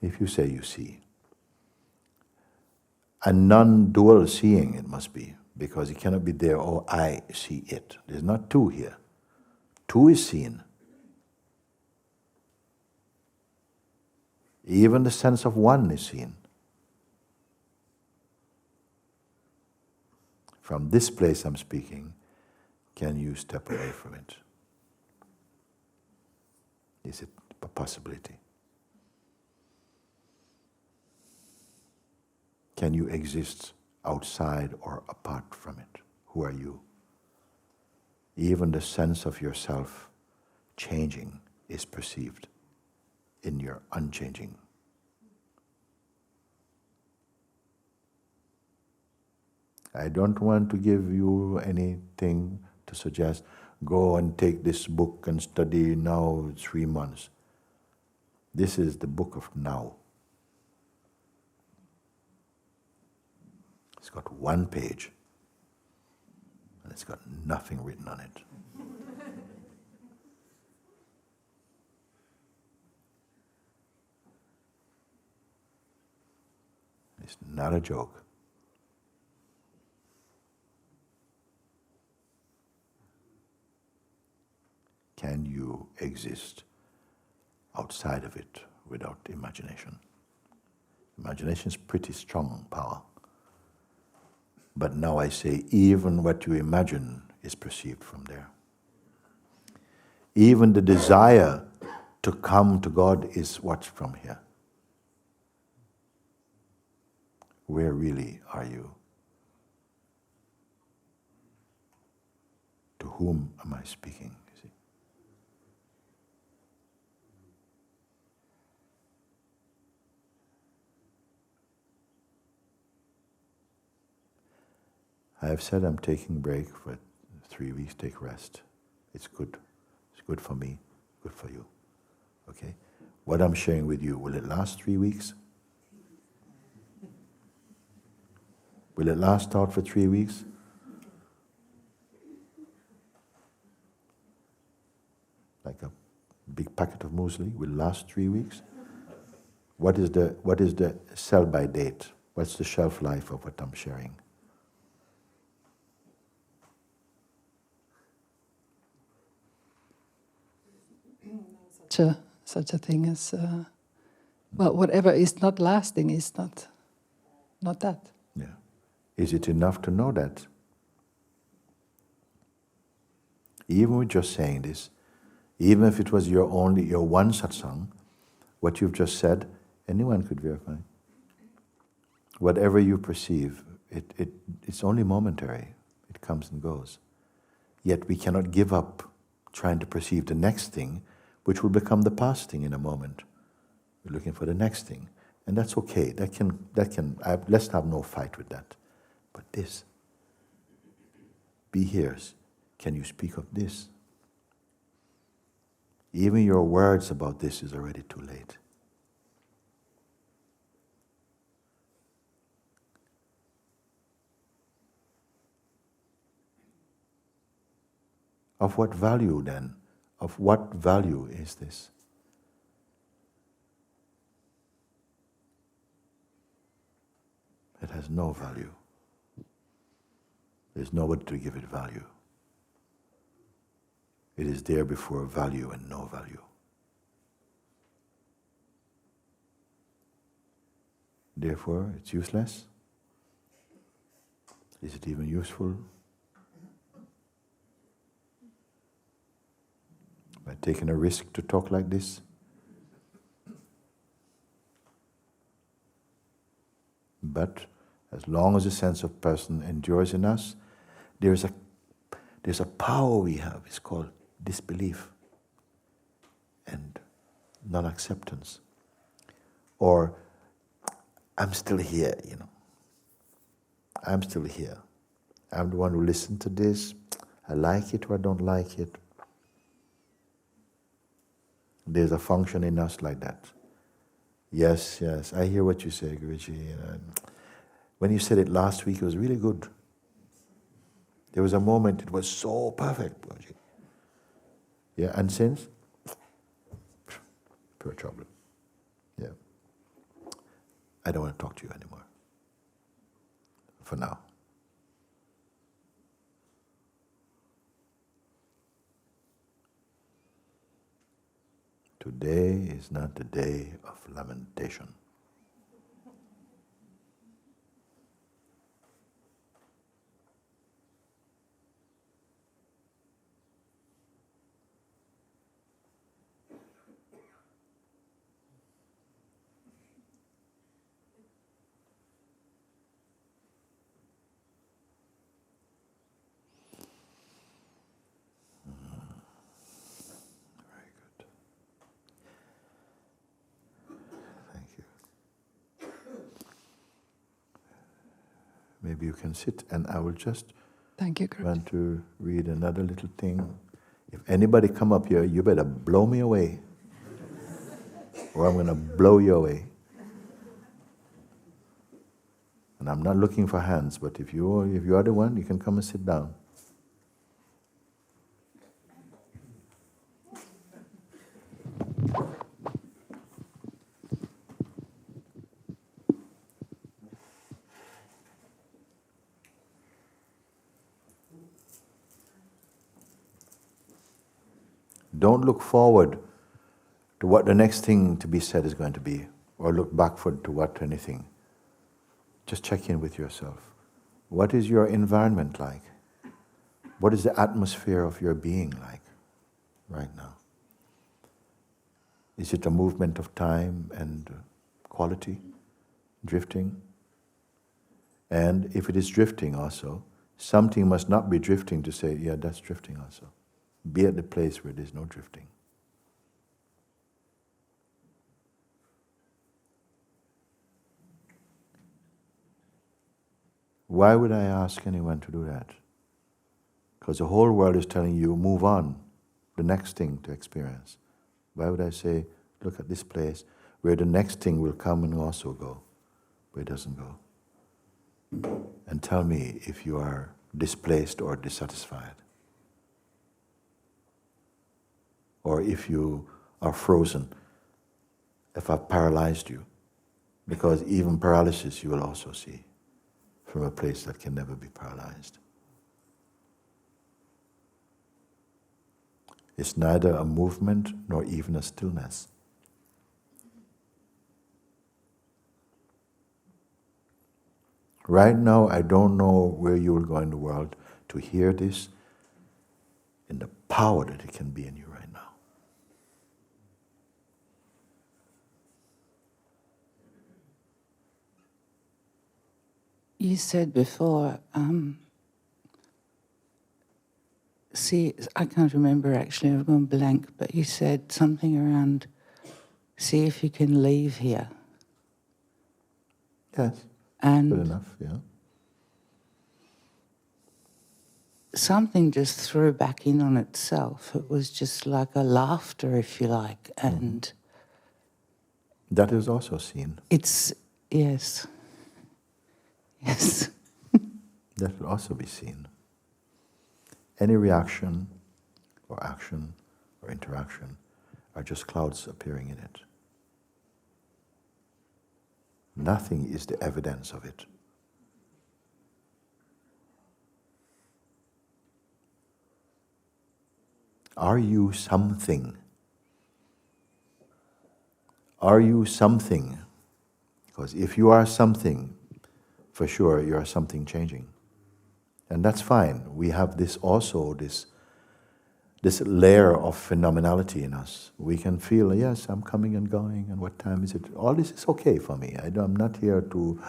Speaker 1: If you say you see. A non-dual seeing it must be, because it cannot be there, oh, I see it. There's not two here. Two is seen. Even the sense of one is seen. From this place I'm speaking, can you step away from it? Is it a possibility? Can you exist outside or apart from it? Who are you? Even the sense of yourself changing is perceived in your unchanging. I don't want to give you anything to suggest, go and take this book and study now 3 months. This is the book of now. It's got 1 page, and it's got nothing written on it. It's not a joke. Can you exist outside of it without imagination? Imagination is pretty strong power. But now I say, even what you imagine is perceived from there. Even the desire to come to God is watched from here. Where really are you? To whom am I speaking? You see? I have said I'm taking a break for 3 weeks, take rest. It's good. It's good for me, good for you. Okay? What I'm sharing with you, will it last 3 weeks? Will it last out for 3 weeks? Like a big packet of muesli will last 3 weeks. What is the sell-by date? What's the shelf life of what I'm sharing?
Speaker 2: Such a thing as well, whatever is not lasting is not that.
Speaker 1: Yeah. Is it enough to know that? Even with just saying this, even if it was your one satsang, what you've just said, anyone could verify. Whatever you perceive, it's only momentary. It comes and goes. Yet we cannot give up trying to perceive the next thing, which will become the past thing in a moment. We're looking for the next thing. And that's okay. Let's have no fight with that. But this, be here. Can you speak of this? Even your words about this is already too late. Of what value then? Of what value is this? It has no value. There's nobody to give it value. It is there before value and no value. Therefore, it's useless. Is it even useful? By taking a risk to talk like this? But as long as the sense of person endures in us, there's a power we have. It's called disbelief and non-acceptance. Or, I'm still here, I'm still here. I'm the one who listened to this. I like it or I don't like it. There's a function in us like that. Yes, I hear what you say, Guruji. When you said it last week, it was really good. There was a moment, it was so perfect, Guruji. Yeah, and since? Pure trouble. Yeah. I don't want to talk to you anymore. For now. Today is not the day of lamentation. Maybe you can sit, and I will just
Speaker 2: Thank you, Guruji.
Speaker 1: want to read another little thing. If anybody come up here, you better blow me away, or I'm going to blow you away. And I'm not looking for hands, but if you are the one, you can come and sit down. Don't look forward to what the next thing to be said is going to be, or look backward to what anything. Just check in with yourself. What is your environment like? What is the atmosphere of your being like right now? Is it a movement of time and quality, drifting? And if it is drifting also, something must not be drifting to say, yeah, that's drifting also. Be at the place where there's no drifting. Why would I ask anyone to do that? Because the whole world is telling you, move on, the next thing to experience. Why would I say, look at this place where the next thing will come and also go, but it doesn't go? And tell me if you are displaced or dissatisfied. Or if you or frozen if I've paralyzed you. Because even paralysis you will also see from a place that can never be paralyzed. It's neither a movement nor even a stillness. Right now, I don't know where you will go in the world to hear this and the power that it can be in you right now.
Speaker 3: You said before, I can't remember actually, I've gone blank, but you said something around, see if you can leave here.
Speaker 1: Yes,
Speaker 3: And
Speaker 1: good enough, yeah.
Speaker 3: something just threw back in on itself. It was just like a laughter, if you like, and
Speaker 1: That is also seen.
Speaker 3: it's, yes, yes.
Speaker 1: That will also be seen. Any reaction or action or interaction are just clouds appearing in it. Nothing is the evidence of it. Are you something? Are you something? Because if you are something, for sure you are something changing. And that's fine. We have this also, this layer of phenomenality in us. We can feel, yes, I'm coming and going, and what time is it? All this is okay for me. I'm not here to,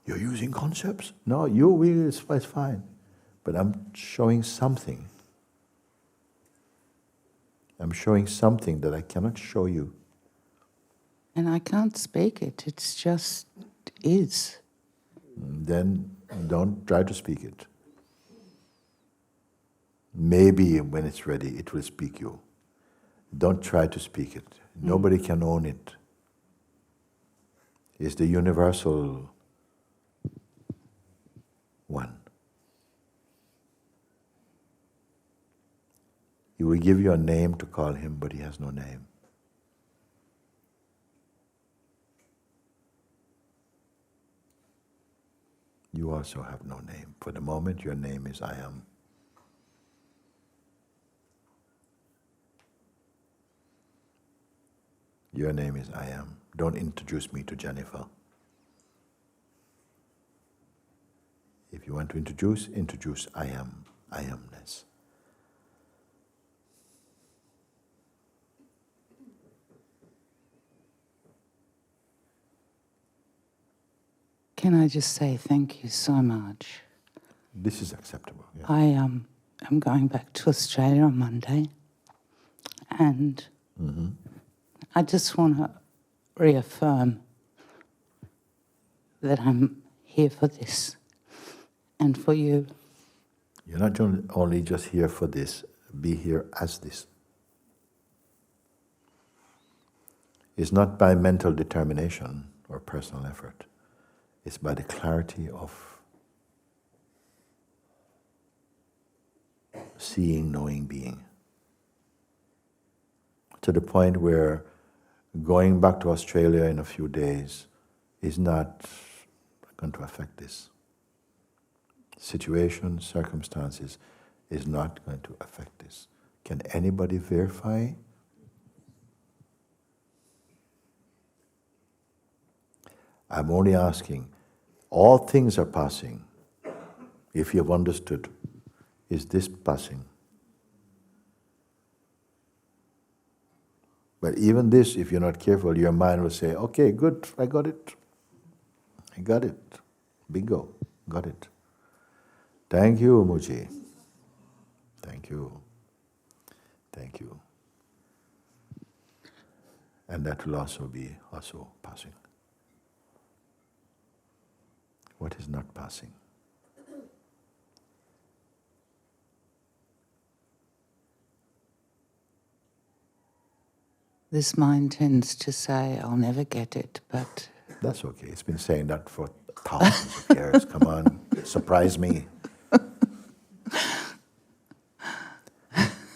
Speaker 1: you're using concepts? No, it's fine. But I'm showing something. I'm showing something that I cannot show you.
Speaker 3: And I can't speak it, it's just is.
Speaker 1: Then don't try to speak it. Maybe when it's ready, it will speak you. Don't try to speak it. Nobody can own it. It's the universal one. He will give you a name to call him, but he has no name. You also have no name. For the moment, your name is I am. Your name is I am. Don't introduce me to Jennifer. If you want to introduce I am, I amness.
Speaker 3: Can I just say thank you so much?
Speaker 1: This is acceptable. Yeah.
Speaker 3: I'm going back to Australia on Monday, and I just want to reaffirm that I'm here for this and for you.
Speaker 1: You're not only just here for this, be here as this. It's not by mental determination or personal effort. It's by the clarity of seeing, knowing, being. To the point where going back to Australia in a few days is not going to affect this. Situation, circumstances is not going to affect this. Can anybody verify? I'm only asking, all things are passing. If you have understood, is this passing? But even this, if you're not careful, your mind will say, okay, good, I got it. I got it. Bingo, got it. Thank you, Muji. Thank you. Thank you. And that will also be passing. What is not passing?
Speaker 3: This mind tends to say, I'll never get it, but
Speaker 1: That's okay. It's been saying that for thousands of years. Come on, surprise me.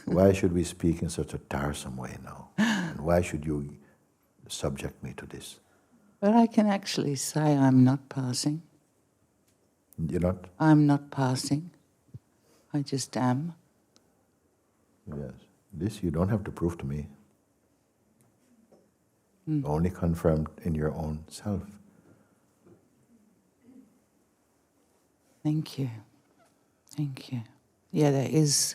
Speaker 1: Why should we speak in such a tiresome way now? Why should you subject me to this?
Speaker 3: But I can actually say I'm not passing.
Speaker 1: You're not?
Speaker 3: I'm not passing. I just am.
Speaker 1: Yes. This you don't have to prove to me. Only confirmed in your own self.
Speaker 3: Thank you. Thank you. Yeah, there is,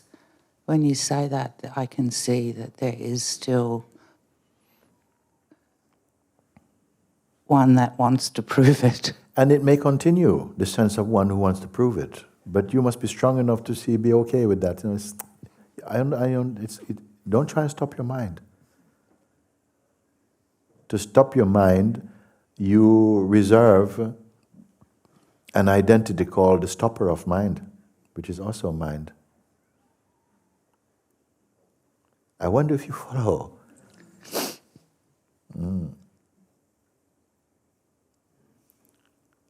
Speaker 3: when you say that, I can see that there is still one that wants to prove it.
Speaker 1: And it may continue, the sense of one who wants to prove it. But you must be strong enough to be okay with that. You know, don't try and stop your mind. To stop your mind, you reserve an identity called the stopper of mind, which is also mind. I wonder if you follow.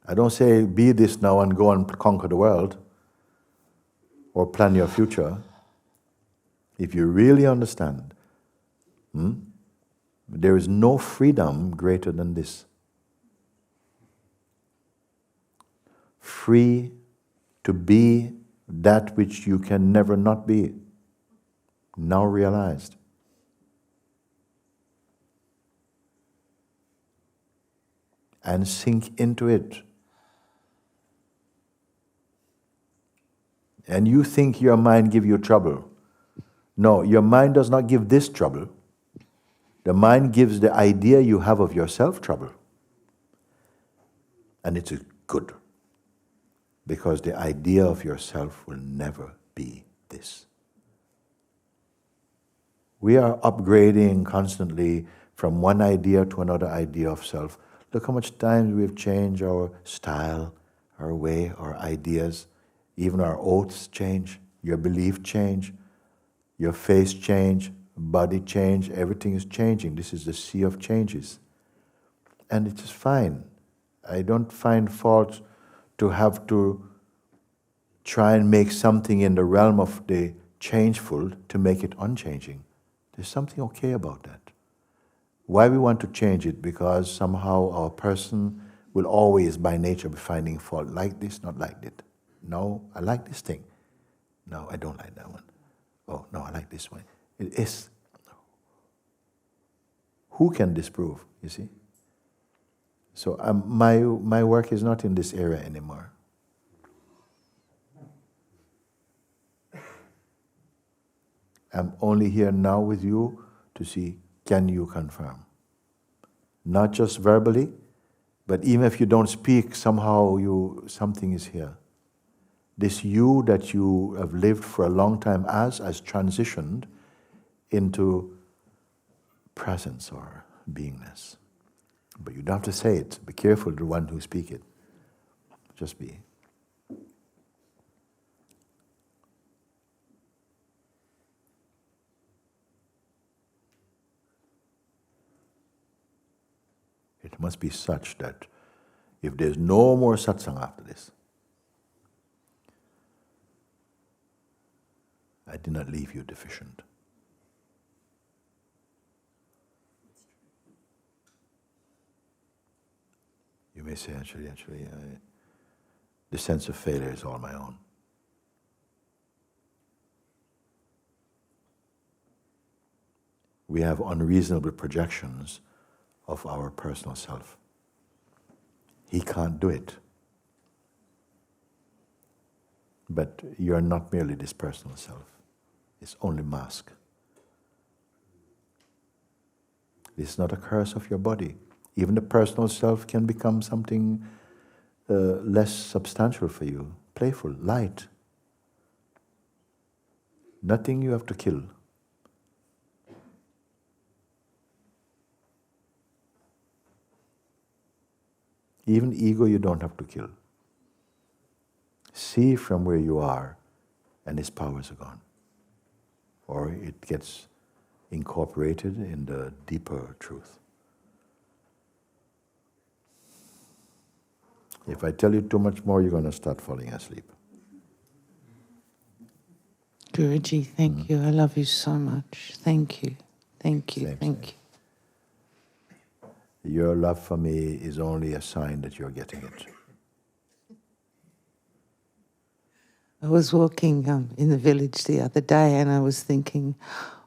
Speaker 1: I don't say be this now and go and conquer the world or plan your future. If you really understand, there is no freedom greater than this. Free to be that which you can never not be, now realized. And sink into it. And you think your mind give you trouble. No, your mind does not give this trouble. The mind gives the idea you have of yourself trouble. And it's good. Because the idea of yourself will never be this. We are upgrading constantly from one idea to another idea of self. Look how much times we've changed our style, our way, our ideas. Even our oaths change, your belief change, your face change, body change, everything is changing. This is the sea of changes. And it is fine. I don't find fault to have to try and make something in the realm of the changeful to make it unchanging. There's something okay about that. Why we want to change it? Because somehow our person will always by nature be finding fault. Like this, not like that. No, I like this thing. No, I don't like that one. Oh, no, I like this one. It is. Who can disprove, you see? So my work is not in this area anymore. I'm only here now with you to see, can you confirm? Not just verbally, but even if you don't speak, somehow something is here. This you that you have lived for a long time as transitioned into presence or beingness. But you don't have to say it. Be careful, the one who speak it. Just be. It must be such that if there's no more satsang after this, I did not leave you deficient. You may say, actually, the sense of failure is all my own. We have unreasonable projections of our personal self. He can't do it. But you are not merely this personal self. It's only mask. This is not a curse of your body. Even the personal self can become something less substantial for you, playful, light. Nothing you have to kill. Even ego you don't have to kill. See from where you are and its powers are gone. Or it gets incorporated in the deeper truth. If I tell you too much more, you're going to start falling asleep.
Speaker 3: Guruji, thank you. I love you so much. Thank you. Thank you.
Speaker 1: Same,
Speaker 3: Thank
Speaker 1: same.
Speaker 3: you.
Speaker 1: Your love for me is only a sign that you're getting it.
Speaker 3: I was walking in the village the other day and I was thinking,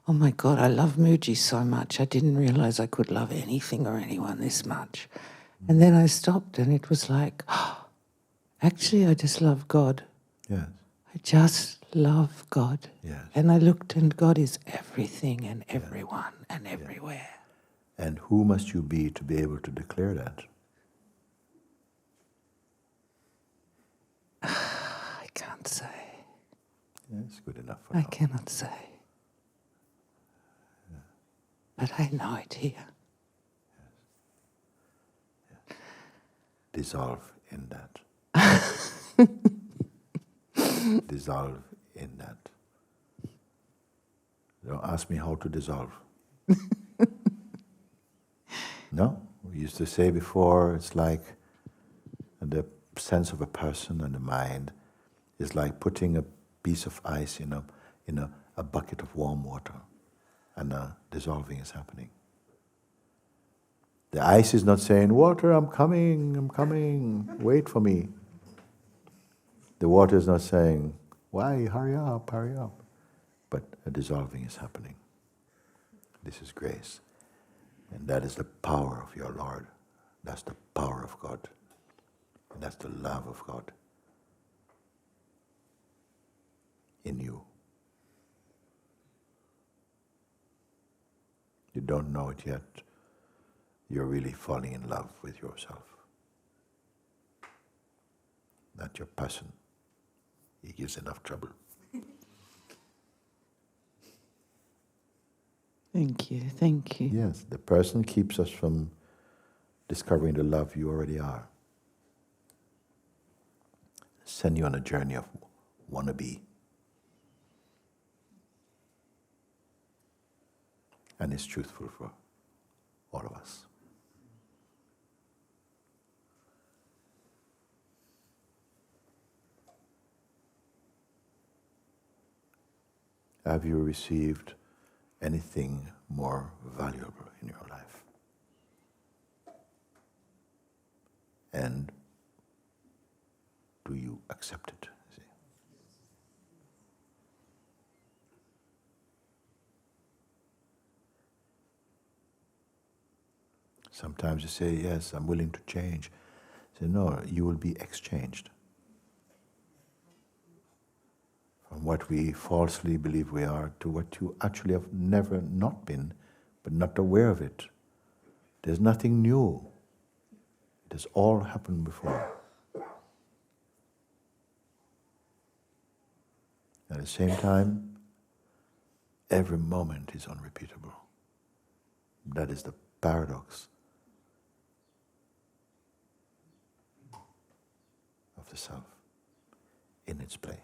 Speaker 3: oh my God, I love Muji so much. I didn't realize I could love anything or anyone this much. And then I stopped and it was like, oh, actually, I just love God.
Speaker 1: Yes.
Speaker 3: I just love God.
Speaker 1: Yes.
Speaker 3: And I looked and God is everything and everyone and everywhere.
Speaker 1: And who must you be to be able to declare that?
Speaker 3: I can't say.
Speaker 1: It's good enough for
Speaker 3: I
Speaker 1: now.
Speaker 3: cannot say. But I know it here.
Speaker 1: Dissolve in that. Dissolve in that. Don't ask me how to dissolve. No? We used to say before, it's like the sense of a person and the mind is like putting a piece of ice in a bucket of warm water, and dissolving is happening. The ice is not saying, water, I'm coming, wait for me. The water is not saying, why, hurry up. But a dissolving is happening. This is grace. And that is the power of your Lord. That's the power of God. And that's the love of God in you. You don't know it yet. You're really falling in love with yourself. Not your person. He gives enough trouble.
Speaker 3: Thank you.
Speaker 1: Yes, the person keeps us from discovering the love you already are. Send you on a journey of wannabe. And it's truthful for all of us. Have you received anything more valuable in your life? And do you accept it? See? Sometimes you say, yes, I'm willing to change. Say, no, you will be exchanged. From what we falsely believe we are to what you actually have never not been, but not aware of it. There's nothing new. It has all happened before. At the same time, every moment is unrepeatable. That is the paradox of the self in its play.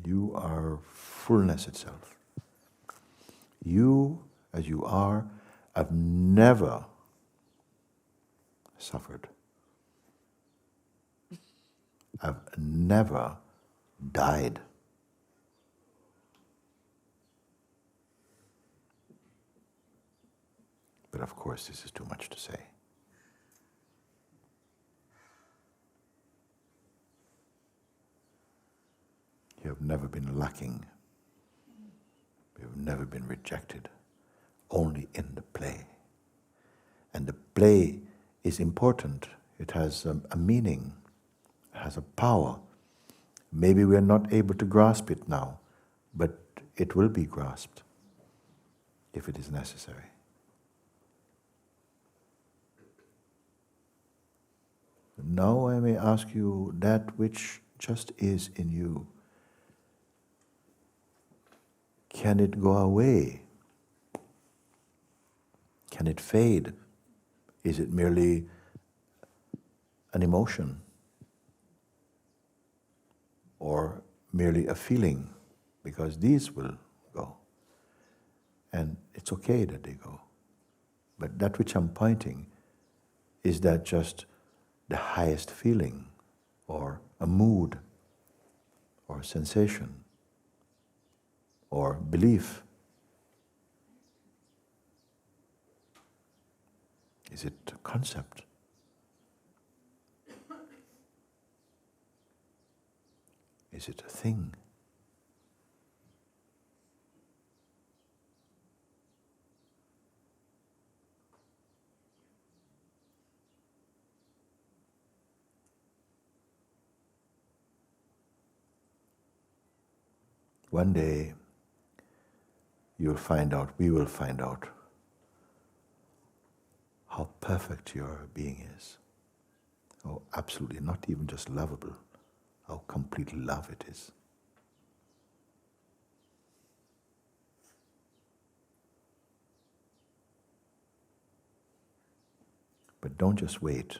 Speaker 1: You are fullness itself. You, as you are, have never suffered. Have never died. But of course, this is too much to say. You have never been lacking. You have never been rejected. Only in the play. And the play is important. It has a meaning. It has a power. Maybe we are not able to grasp it now, but it will be grasped if it is necessary. Now I may ask you that which just is in you. Can it go away? Can it fade? Is it merely an emotion? Or merely a feeling? Because these will go. And it's okay that they go. But that which I'm pointing is that just the highest feeling, or a mood, or a sensation, or belief? Is it a concept? Is it a thing? One day, you'll find out, we will find out, how perfect your being is. Oh, absolutely, not even just lovable, how complete love it is. But don't just wait,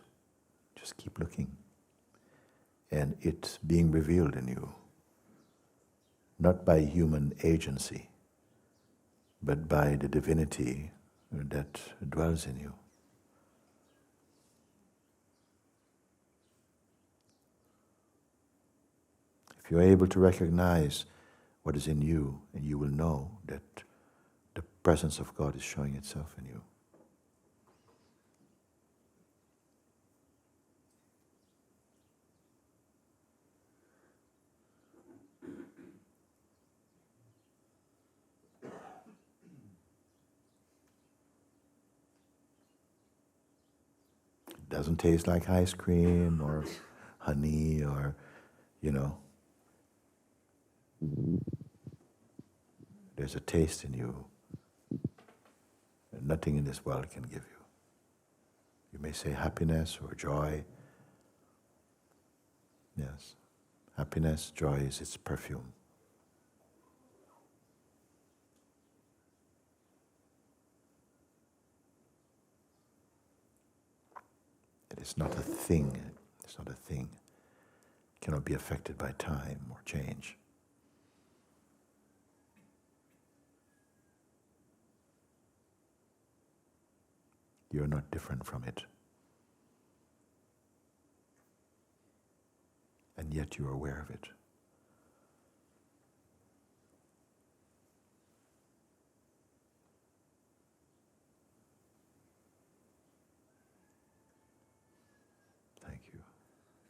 Speaker 1: just keep looking. And it's being revealed in you, not by human agency, but by the divinity that dwells in you. If you're able to recognize what is in you, and you will know that the presence of God is showing itself in you. It doesn't taste like ice cream or honey or, there's a taste in you that nothing in this world can give you. You may say happiness or joy. Yes, happiness, joy is its perfume. It is not a thing. It's not a thing. It cannot be affected by time or change. You're not different from it. And yet you're aware of it. Thank you.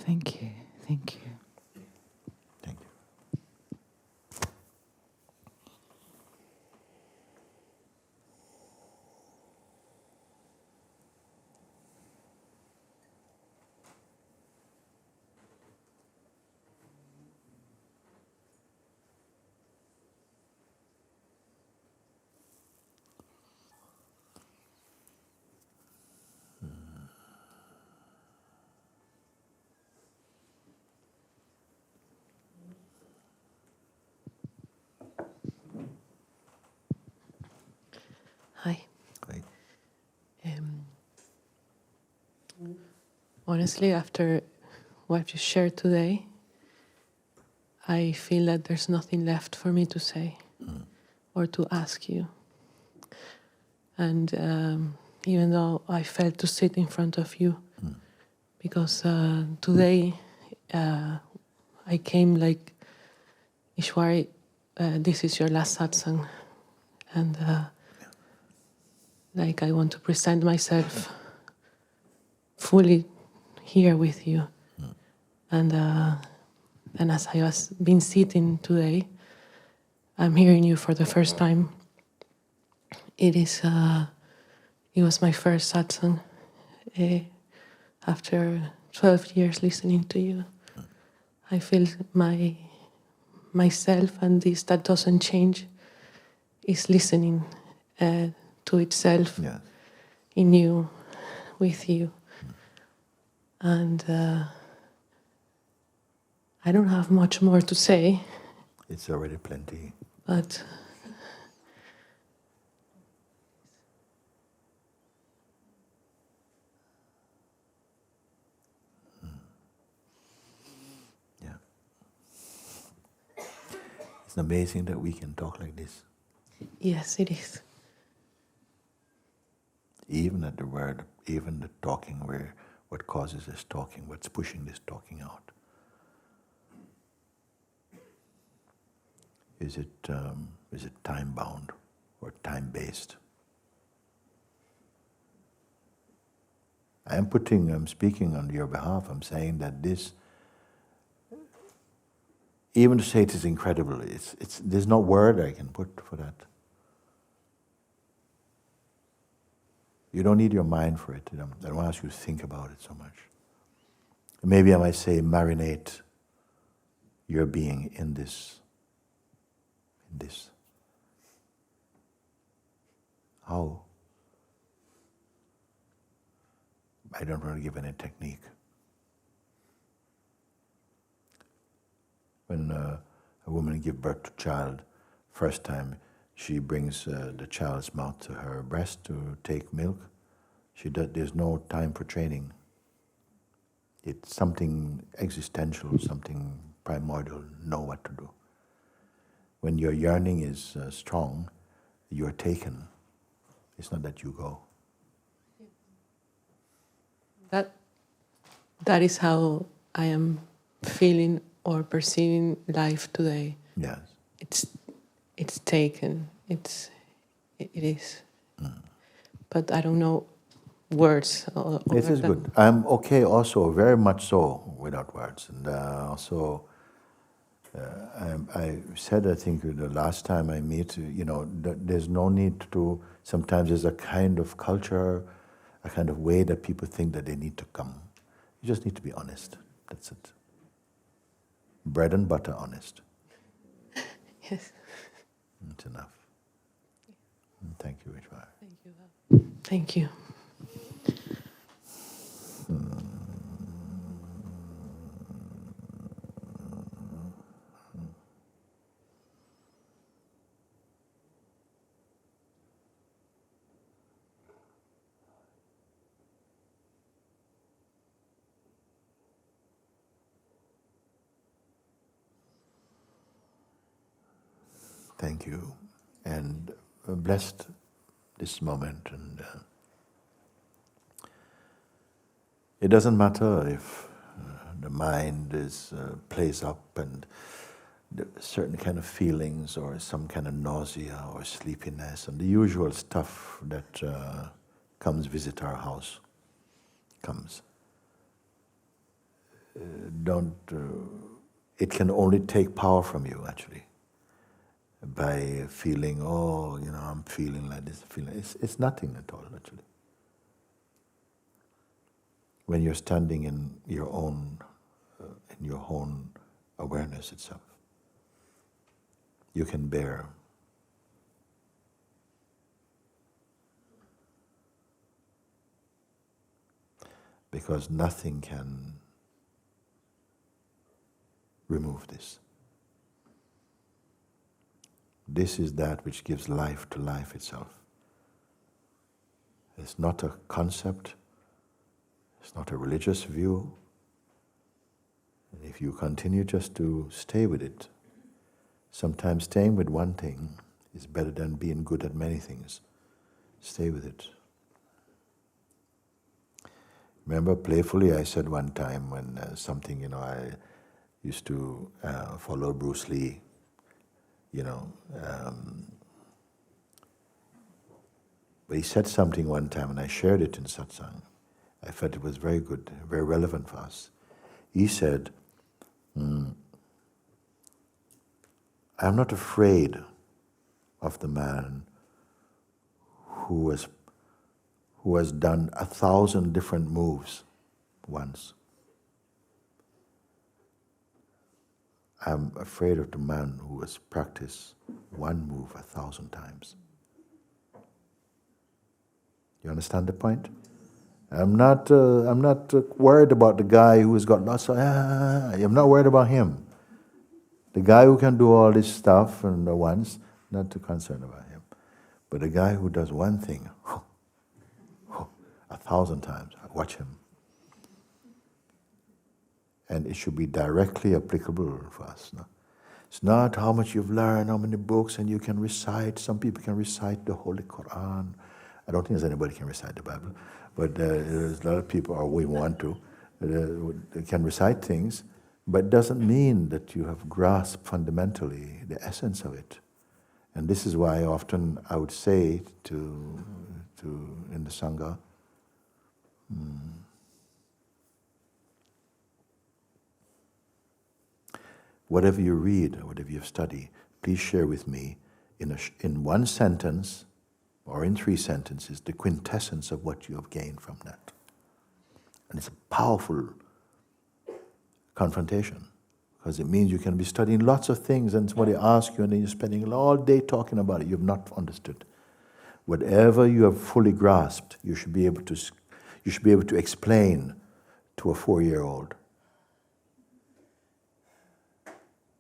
Speaker 3: Thank you. Thank you.
Speaker 1: Thank you.
Speaker 4: Hi.
Speaker 1: Great.
Speaker 4: Honestly, after what you shared today, I feel that there's nothing left for me to say or to ask you. And even though I felt to sit in front of you, because today I came like, Ishwari, this is your last satsang, and like I want to present myself fully here with you. And as I was been sitting today, I'm hearing you for the first time. It was my first satsang after 12 years listening to you. I feel myself, and this that doesn't change, is listening to itself in you, with you. And I don't have much more to say.
Speaker 1: It's already plenty.
Speaker 4: But
Speaker 1: Yeah. It's amazing that we can talk like this.
Speaker 4: yes, it is.
Speaker 1: Even at the word, even the talking, we're What causes this talking? What's pushing this talking out? Is it time-bound or time-based? I'm speaking on your behalf. I'm saying that this, even to say it is incredible, there's no word I can put for that. You don't need your mind for it. I don't ask you to think about it so much. Maybe I might say marinate your being in this. How? I don't want to give any technique. When a woman gives birth to a child, first time she brings the child's mouth to her breast to take milk, there's no time for training. It's something existential, something primordial, know what to do. When your yearning is strong, you're taken. It's not that you go.
Speaker 4: That is how I am feeling or perceiving life today.
Speaker 1: Yes.
Speaker 4: It's taken. It is. But I don't know words.
Speaker 1: This is good. I'm okay also, very much so, without words. And also, I said, I think the last time I meet, there's no need to, sometimes there's a kind of culture, a kind of way that people think that they need to come. You just need to be honest. That's it. Bread and butter honest.
Speaker 4: Yes.
Speaker 1: That's enough. Thank you, Vishwara.
Speaker 4: Thank you. Thank you.
Speaker 1: Thank you. And blessed this moment. And it doesn't matter if the mind plays up and certain kind of feelings or some kind of nausea or sleepiness and the usual stuff that comes visit our house comes. It can only take power from you, actually, by feeling, I'm feeling like this. It's nothing at all, actually. When you're standing in your own awareness itself, you can bear. Because nothing can remove this. This is that which gives life to life itself. It's not a concept, it's not a religious view. And if you continue just to stay with it, sometimes staying with one thing is better than being good at many things. Stay with it. Remember, playfully I said one time when I used to follow Bruce Lee, but he said something one time and I shared it in satsang. I felt it was very good, very relevant for us. He said, I'm not afraid of the man who has done 1,000 different moves once. I'm afraid of the man who has practiced one move 1,000 times. You understand the point? I'm not worried about the guy who has got lots of. I'm not worried about him. The guy who can do all this stuff and the once, not too concerned about him. But the guy who does one thing, 1,000 times, I watch him. And it should be directly applicable for us. No? It's not how much you've learned, how many books, and you can recite. Some people can recite the Holy Quran I don't think there's anybody can recite the Bible, but there's a lot of people, or we want to, can recite things, but it doesn't mean that you have grasped fundamentally the essence of it. And this is why often I would say to in the Sangha, whatever you read or whatever you study, please share with me in one sentence or in 3 sentences the quintessence of what you have gained from that. And it's a powerful confrontation, because it means you can be studying lots of things and somebody asks you and then you're spending all day talking about it. You've not understood. Whatever you have fully grasped, you should be able to explain to a 4-year-old.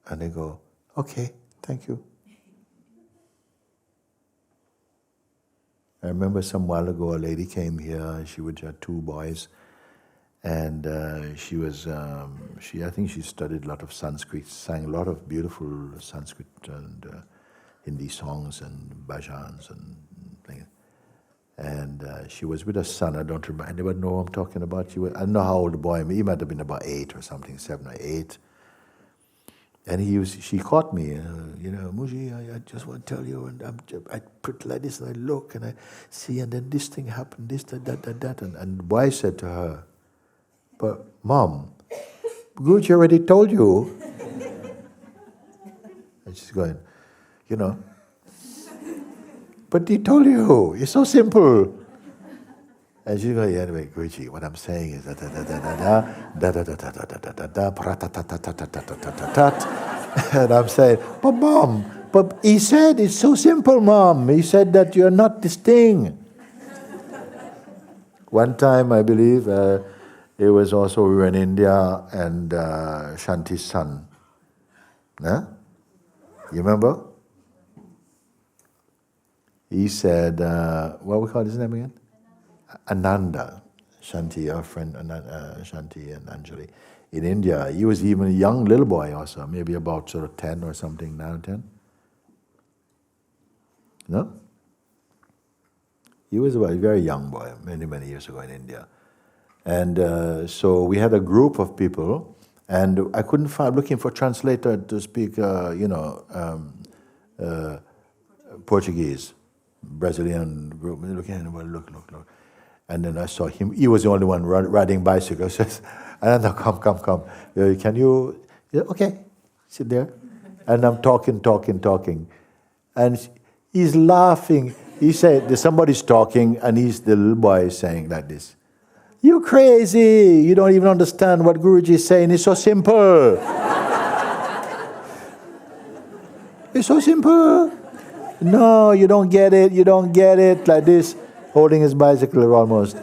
Speaker 1: And they go, okay, thank you. I remember some while ago a lady came here, she would have 2 boys, and she was, I think she studied a lot of Sanskrit, sang a lot of beautiful Sanskrit and Hindi songs and bhajans and things. And she was with her son, I don't remember, I never know what I'm talking about. I don't know how old the boy, he might have been about 8 or something, 7 or 8. And she caught me, Muji, I just want to tell you, and I put like this, and I look, and I see, and then this thing happened, this, that. And the boy said to her, but Mom, Guruji already told you. And she's going, but he told you, it's so simple. And she's going, anyway, Guruji, what I'm saying is and I'm saying, but Mom, but he said it's so simple, Mom. He said that you're not this thing. One time, I believe, it was also, we were in India, and Shanti's son. Yeah? You remember? He said, what we call his name again? Ananda. Shanti, our friend Shanti and Anjali. In India, he was even a young little boy also, maybe about sort of 10 or something, 9 or 10. No? He was a very young boy, many, many years ago in India. And so we had a group of people, and I couldn't find, looking for a translator to speak, Portuguese, Brazilian group, looking at him, look. And then I saw him, he was the only one riding bicycles. And I come. Can you, yeah, okay, sit there. And I'm talking. And he's laughing. He said, somebody's talking, and he's the little boy saying like this, you crazy, you don't even understand what Guruji is saying, it's so simple. It's so simple. No, you don't get it, like this, holding his bicycle almost.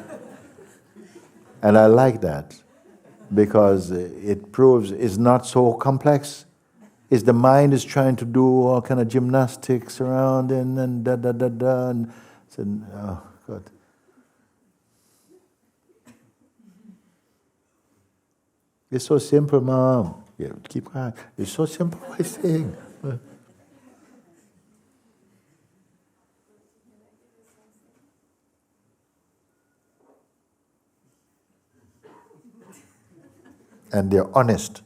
Speaker 1: And I like that, because it proves it's not so complex. It's the mind is trying to do all kind of gymnastics around and and said, oh God. It's so simple, Mom. Yeah, keep quiet. It's so simple, I think. And they're honest.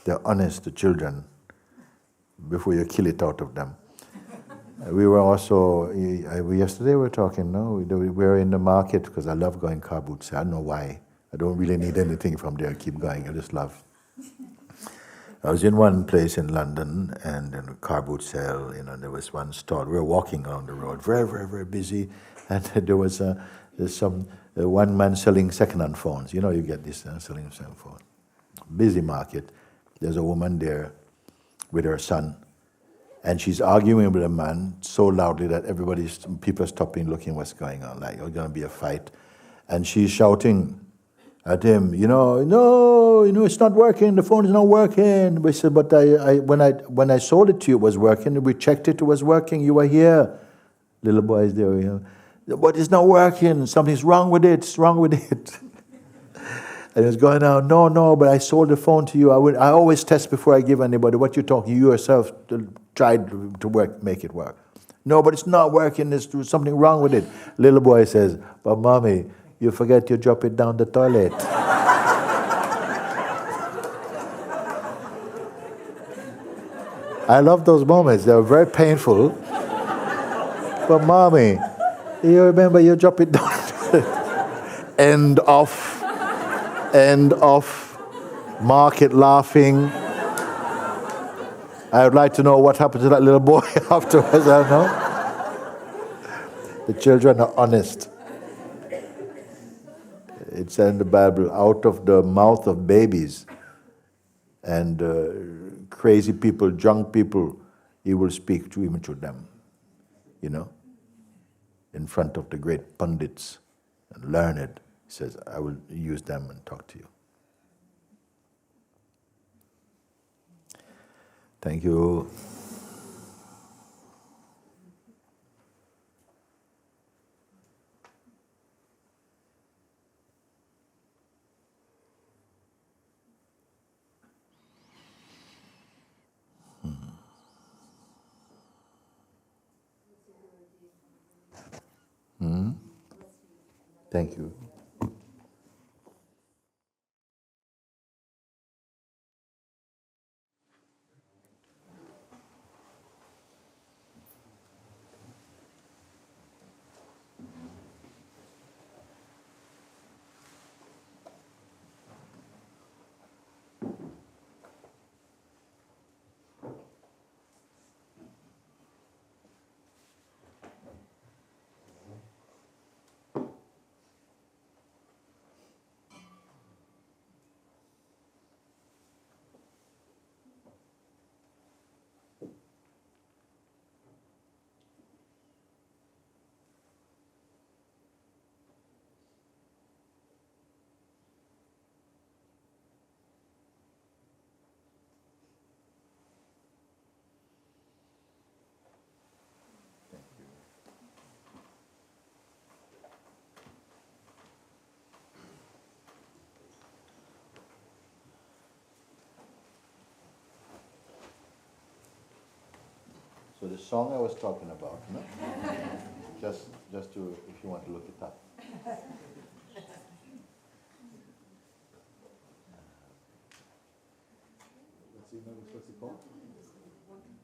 Speaker 1: They're honest, the children, before you kill it out of them. We were also, yesterday we were talking, no? We were in the market, because I love going car boots. I don't know why. I don't really need anything from there. I keep going. I just love. I was in one place in London, and in a car boot sale, there was one stall. We were walking along the road, very, very, very busy, and there was one man selling second-hand phones. You get this selling second phone. Busy market. There's a woman there with her son, and she's arguing with a man so loudly that people are stopping, looking what's going on. Like, it's going to be a fight, and she's shouting at him, no, it's not working. The phone is not working. We said, but when I sold it to you, it was working. We checked it was working. You were here. Little boy is there. But it's not working. Something's wrong with it. It's wrong with it. And he was going out. No, but I sold the phone to you. I always test before I give anybody. What you talking? You yourself tried to make it work. No, but it's not working. There's something wrong with it. Little boy says, but mommy, you forget you drop it down the toilet. I love those moments. They were very painful. But mommy, you remember you drop it down the toilet. End off. End off. Market laughing. I would like to know what happened to that little boy afterwards. I don't know. The children are honest. It said in the Bible, out of the mouth of babies and crazy people, drunk people, he will speak to even to them, you know, in front of the great pundits and learned. He says, I will use them and talk to you. Thank you. Thank you. So the song I was talking about, no? just to, if you want to look it up. What's it called?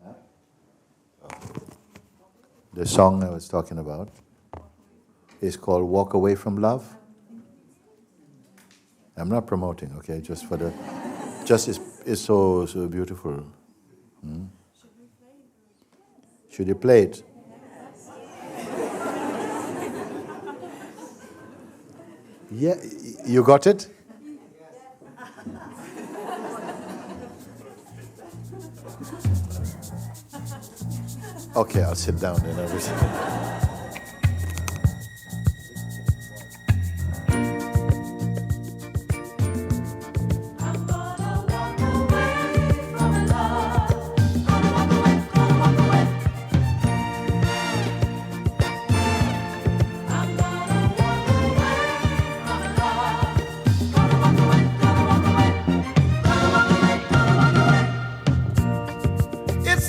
Speaker 1: Huh? Oh. The song I was talking about is called Walk Away from Love. I'm not promoting, okay? Just for the, it's so beautiful. Should you play it? Yeah, you got it? Okay, I'll sit down and everything.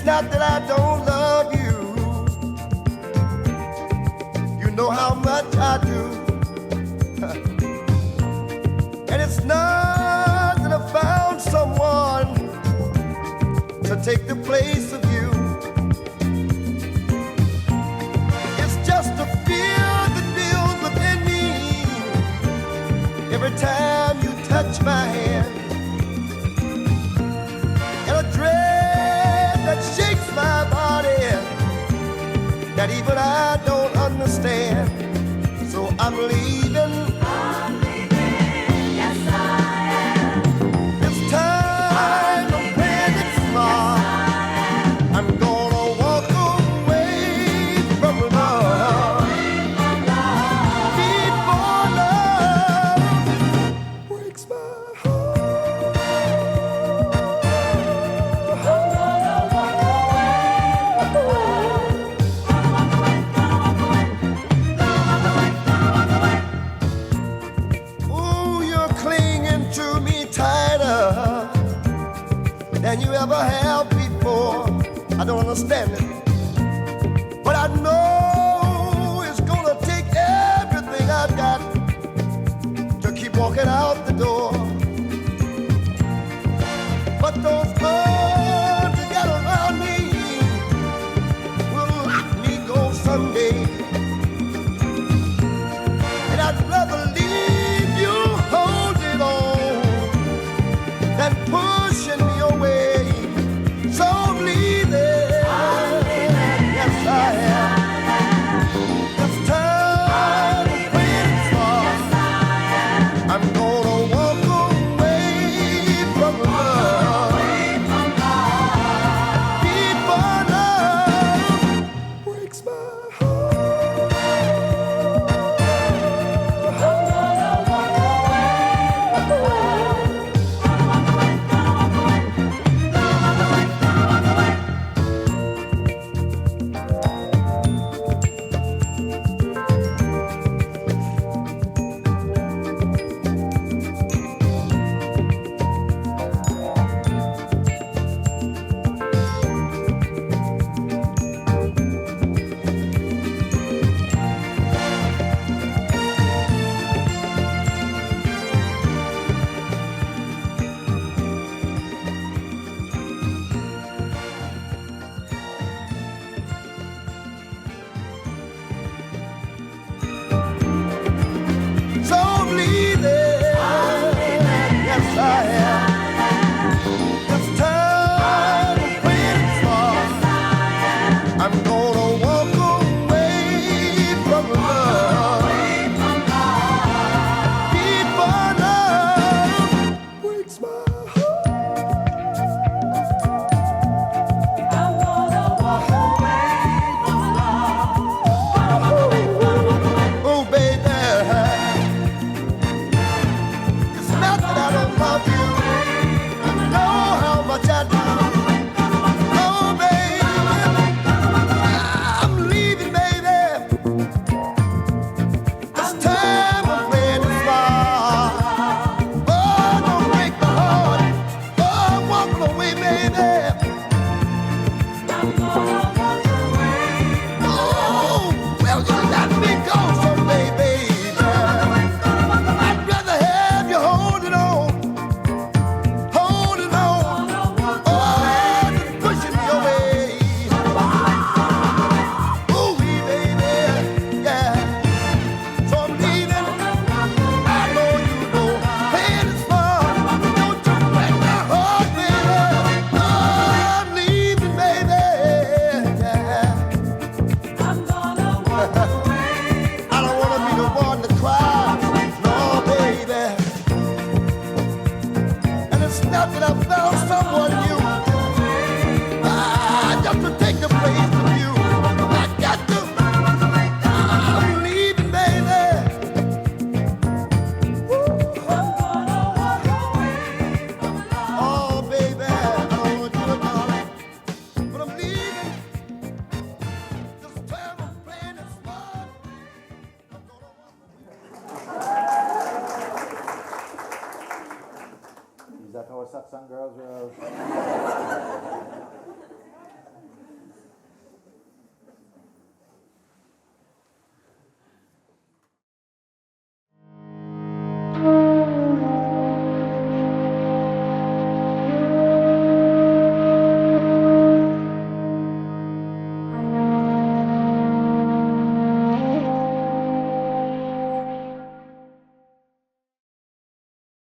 Speaker 5: Not that I don't love you, you know how much I do. And it's not that I found someone to take the place of you. It's just a fear that builds within me every time you touch my hand, and a dread that shakes my body that even I don't understand. So I'm leaving. I'm leaving. Yes, I am. It's time to play it smart. Yes, I'm gonna walk away from love. Before love breaks my heart. Than you ever have before. I don't understand it, but I I am. This time I'm playing smart. I'm gonna walk away from love. Before love breaks my heart. Oh, baby, it's not that I don't love you. You know how much I do. Oh, baby, I'm leaving, baby. This time I'm playing it smart. Oh, don't break my heart. Oh, I'm walking away, baby. Oh, well, you let me go someday, baby. I'd rather have you holding on. Holding on, oh, just pushing me away. Ooh, baby, yeah. So I'm leaving. I know you know. Playing it smart. Don't you break my heart, baby. Oh, I'm leaving, baby. Yeah. I don't wanna be the one to cry. No, baby. And it's not that I found someone new. Just to take the place of you. I got to. I'm leaving, baby. Oh, baby, I don't want to do it, darling. But I'm leaving. This time I'm playing it smart. I'm gonna walk away.
Speaker 1: Is that our satsang girls?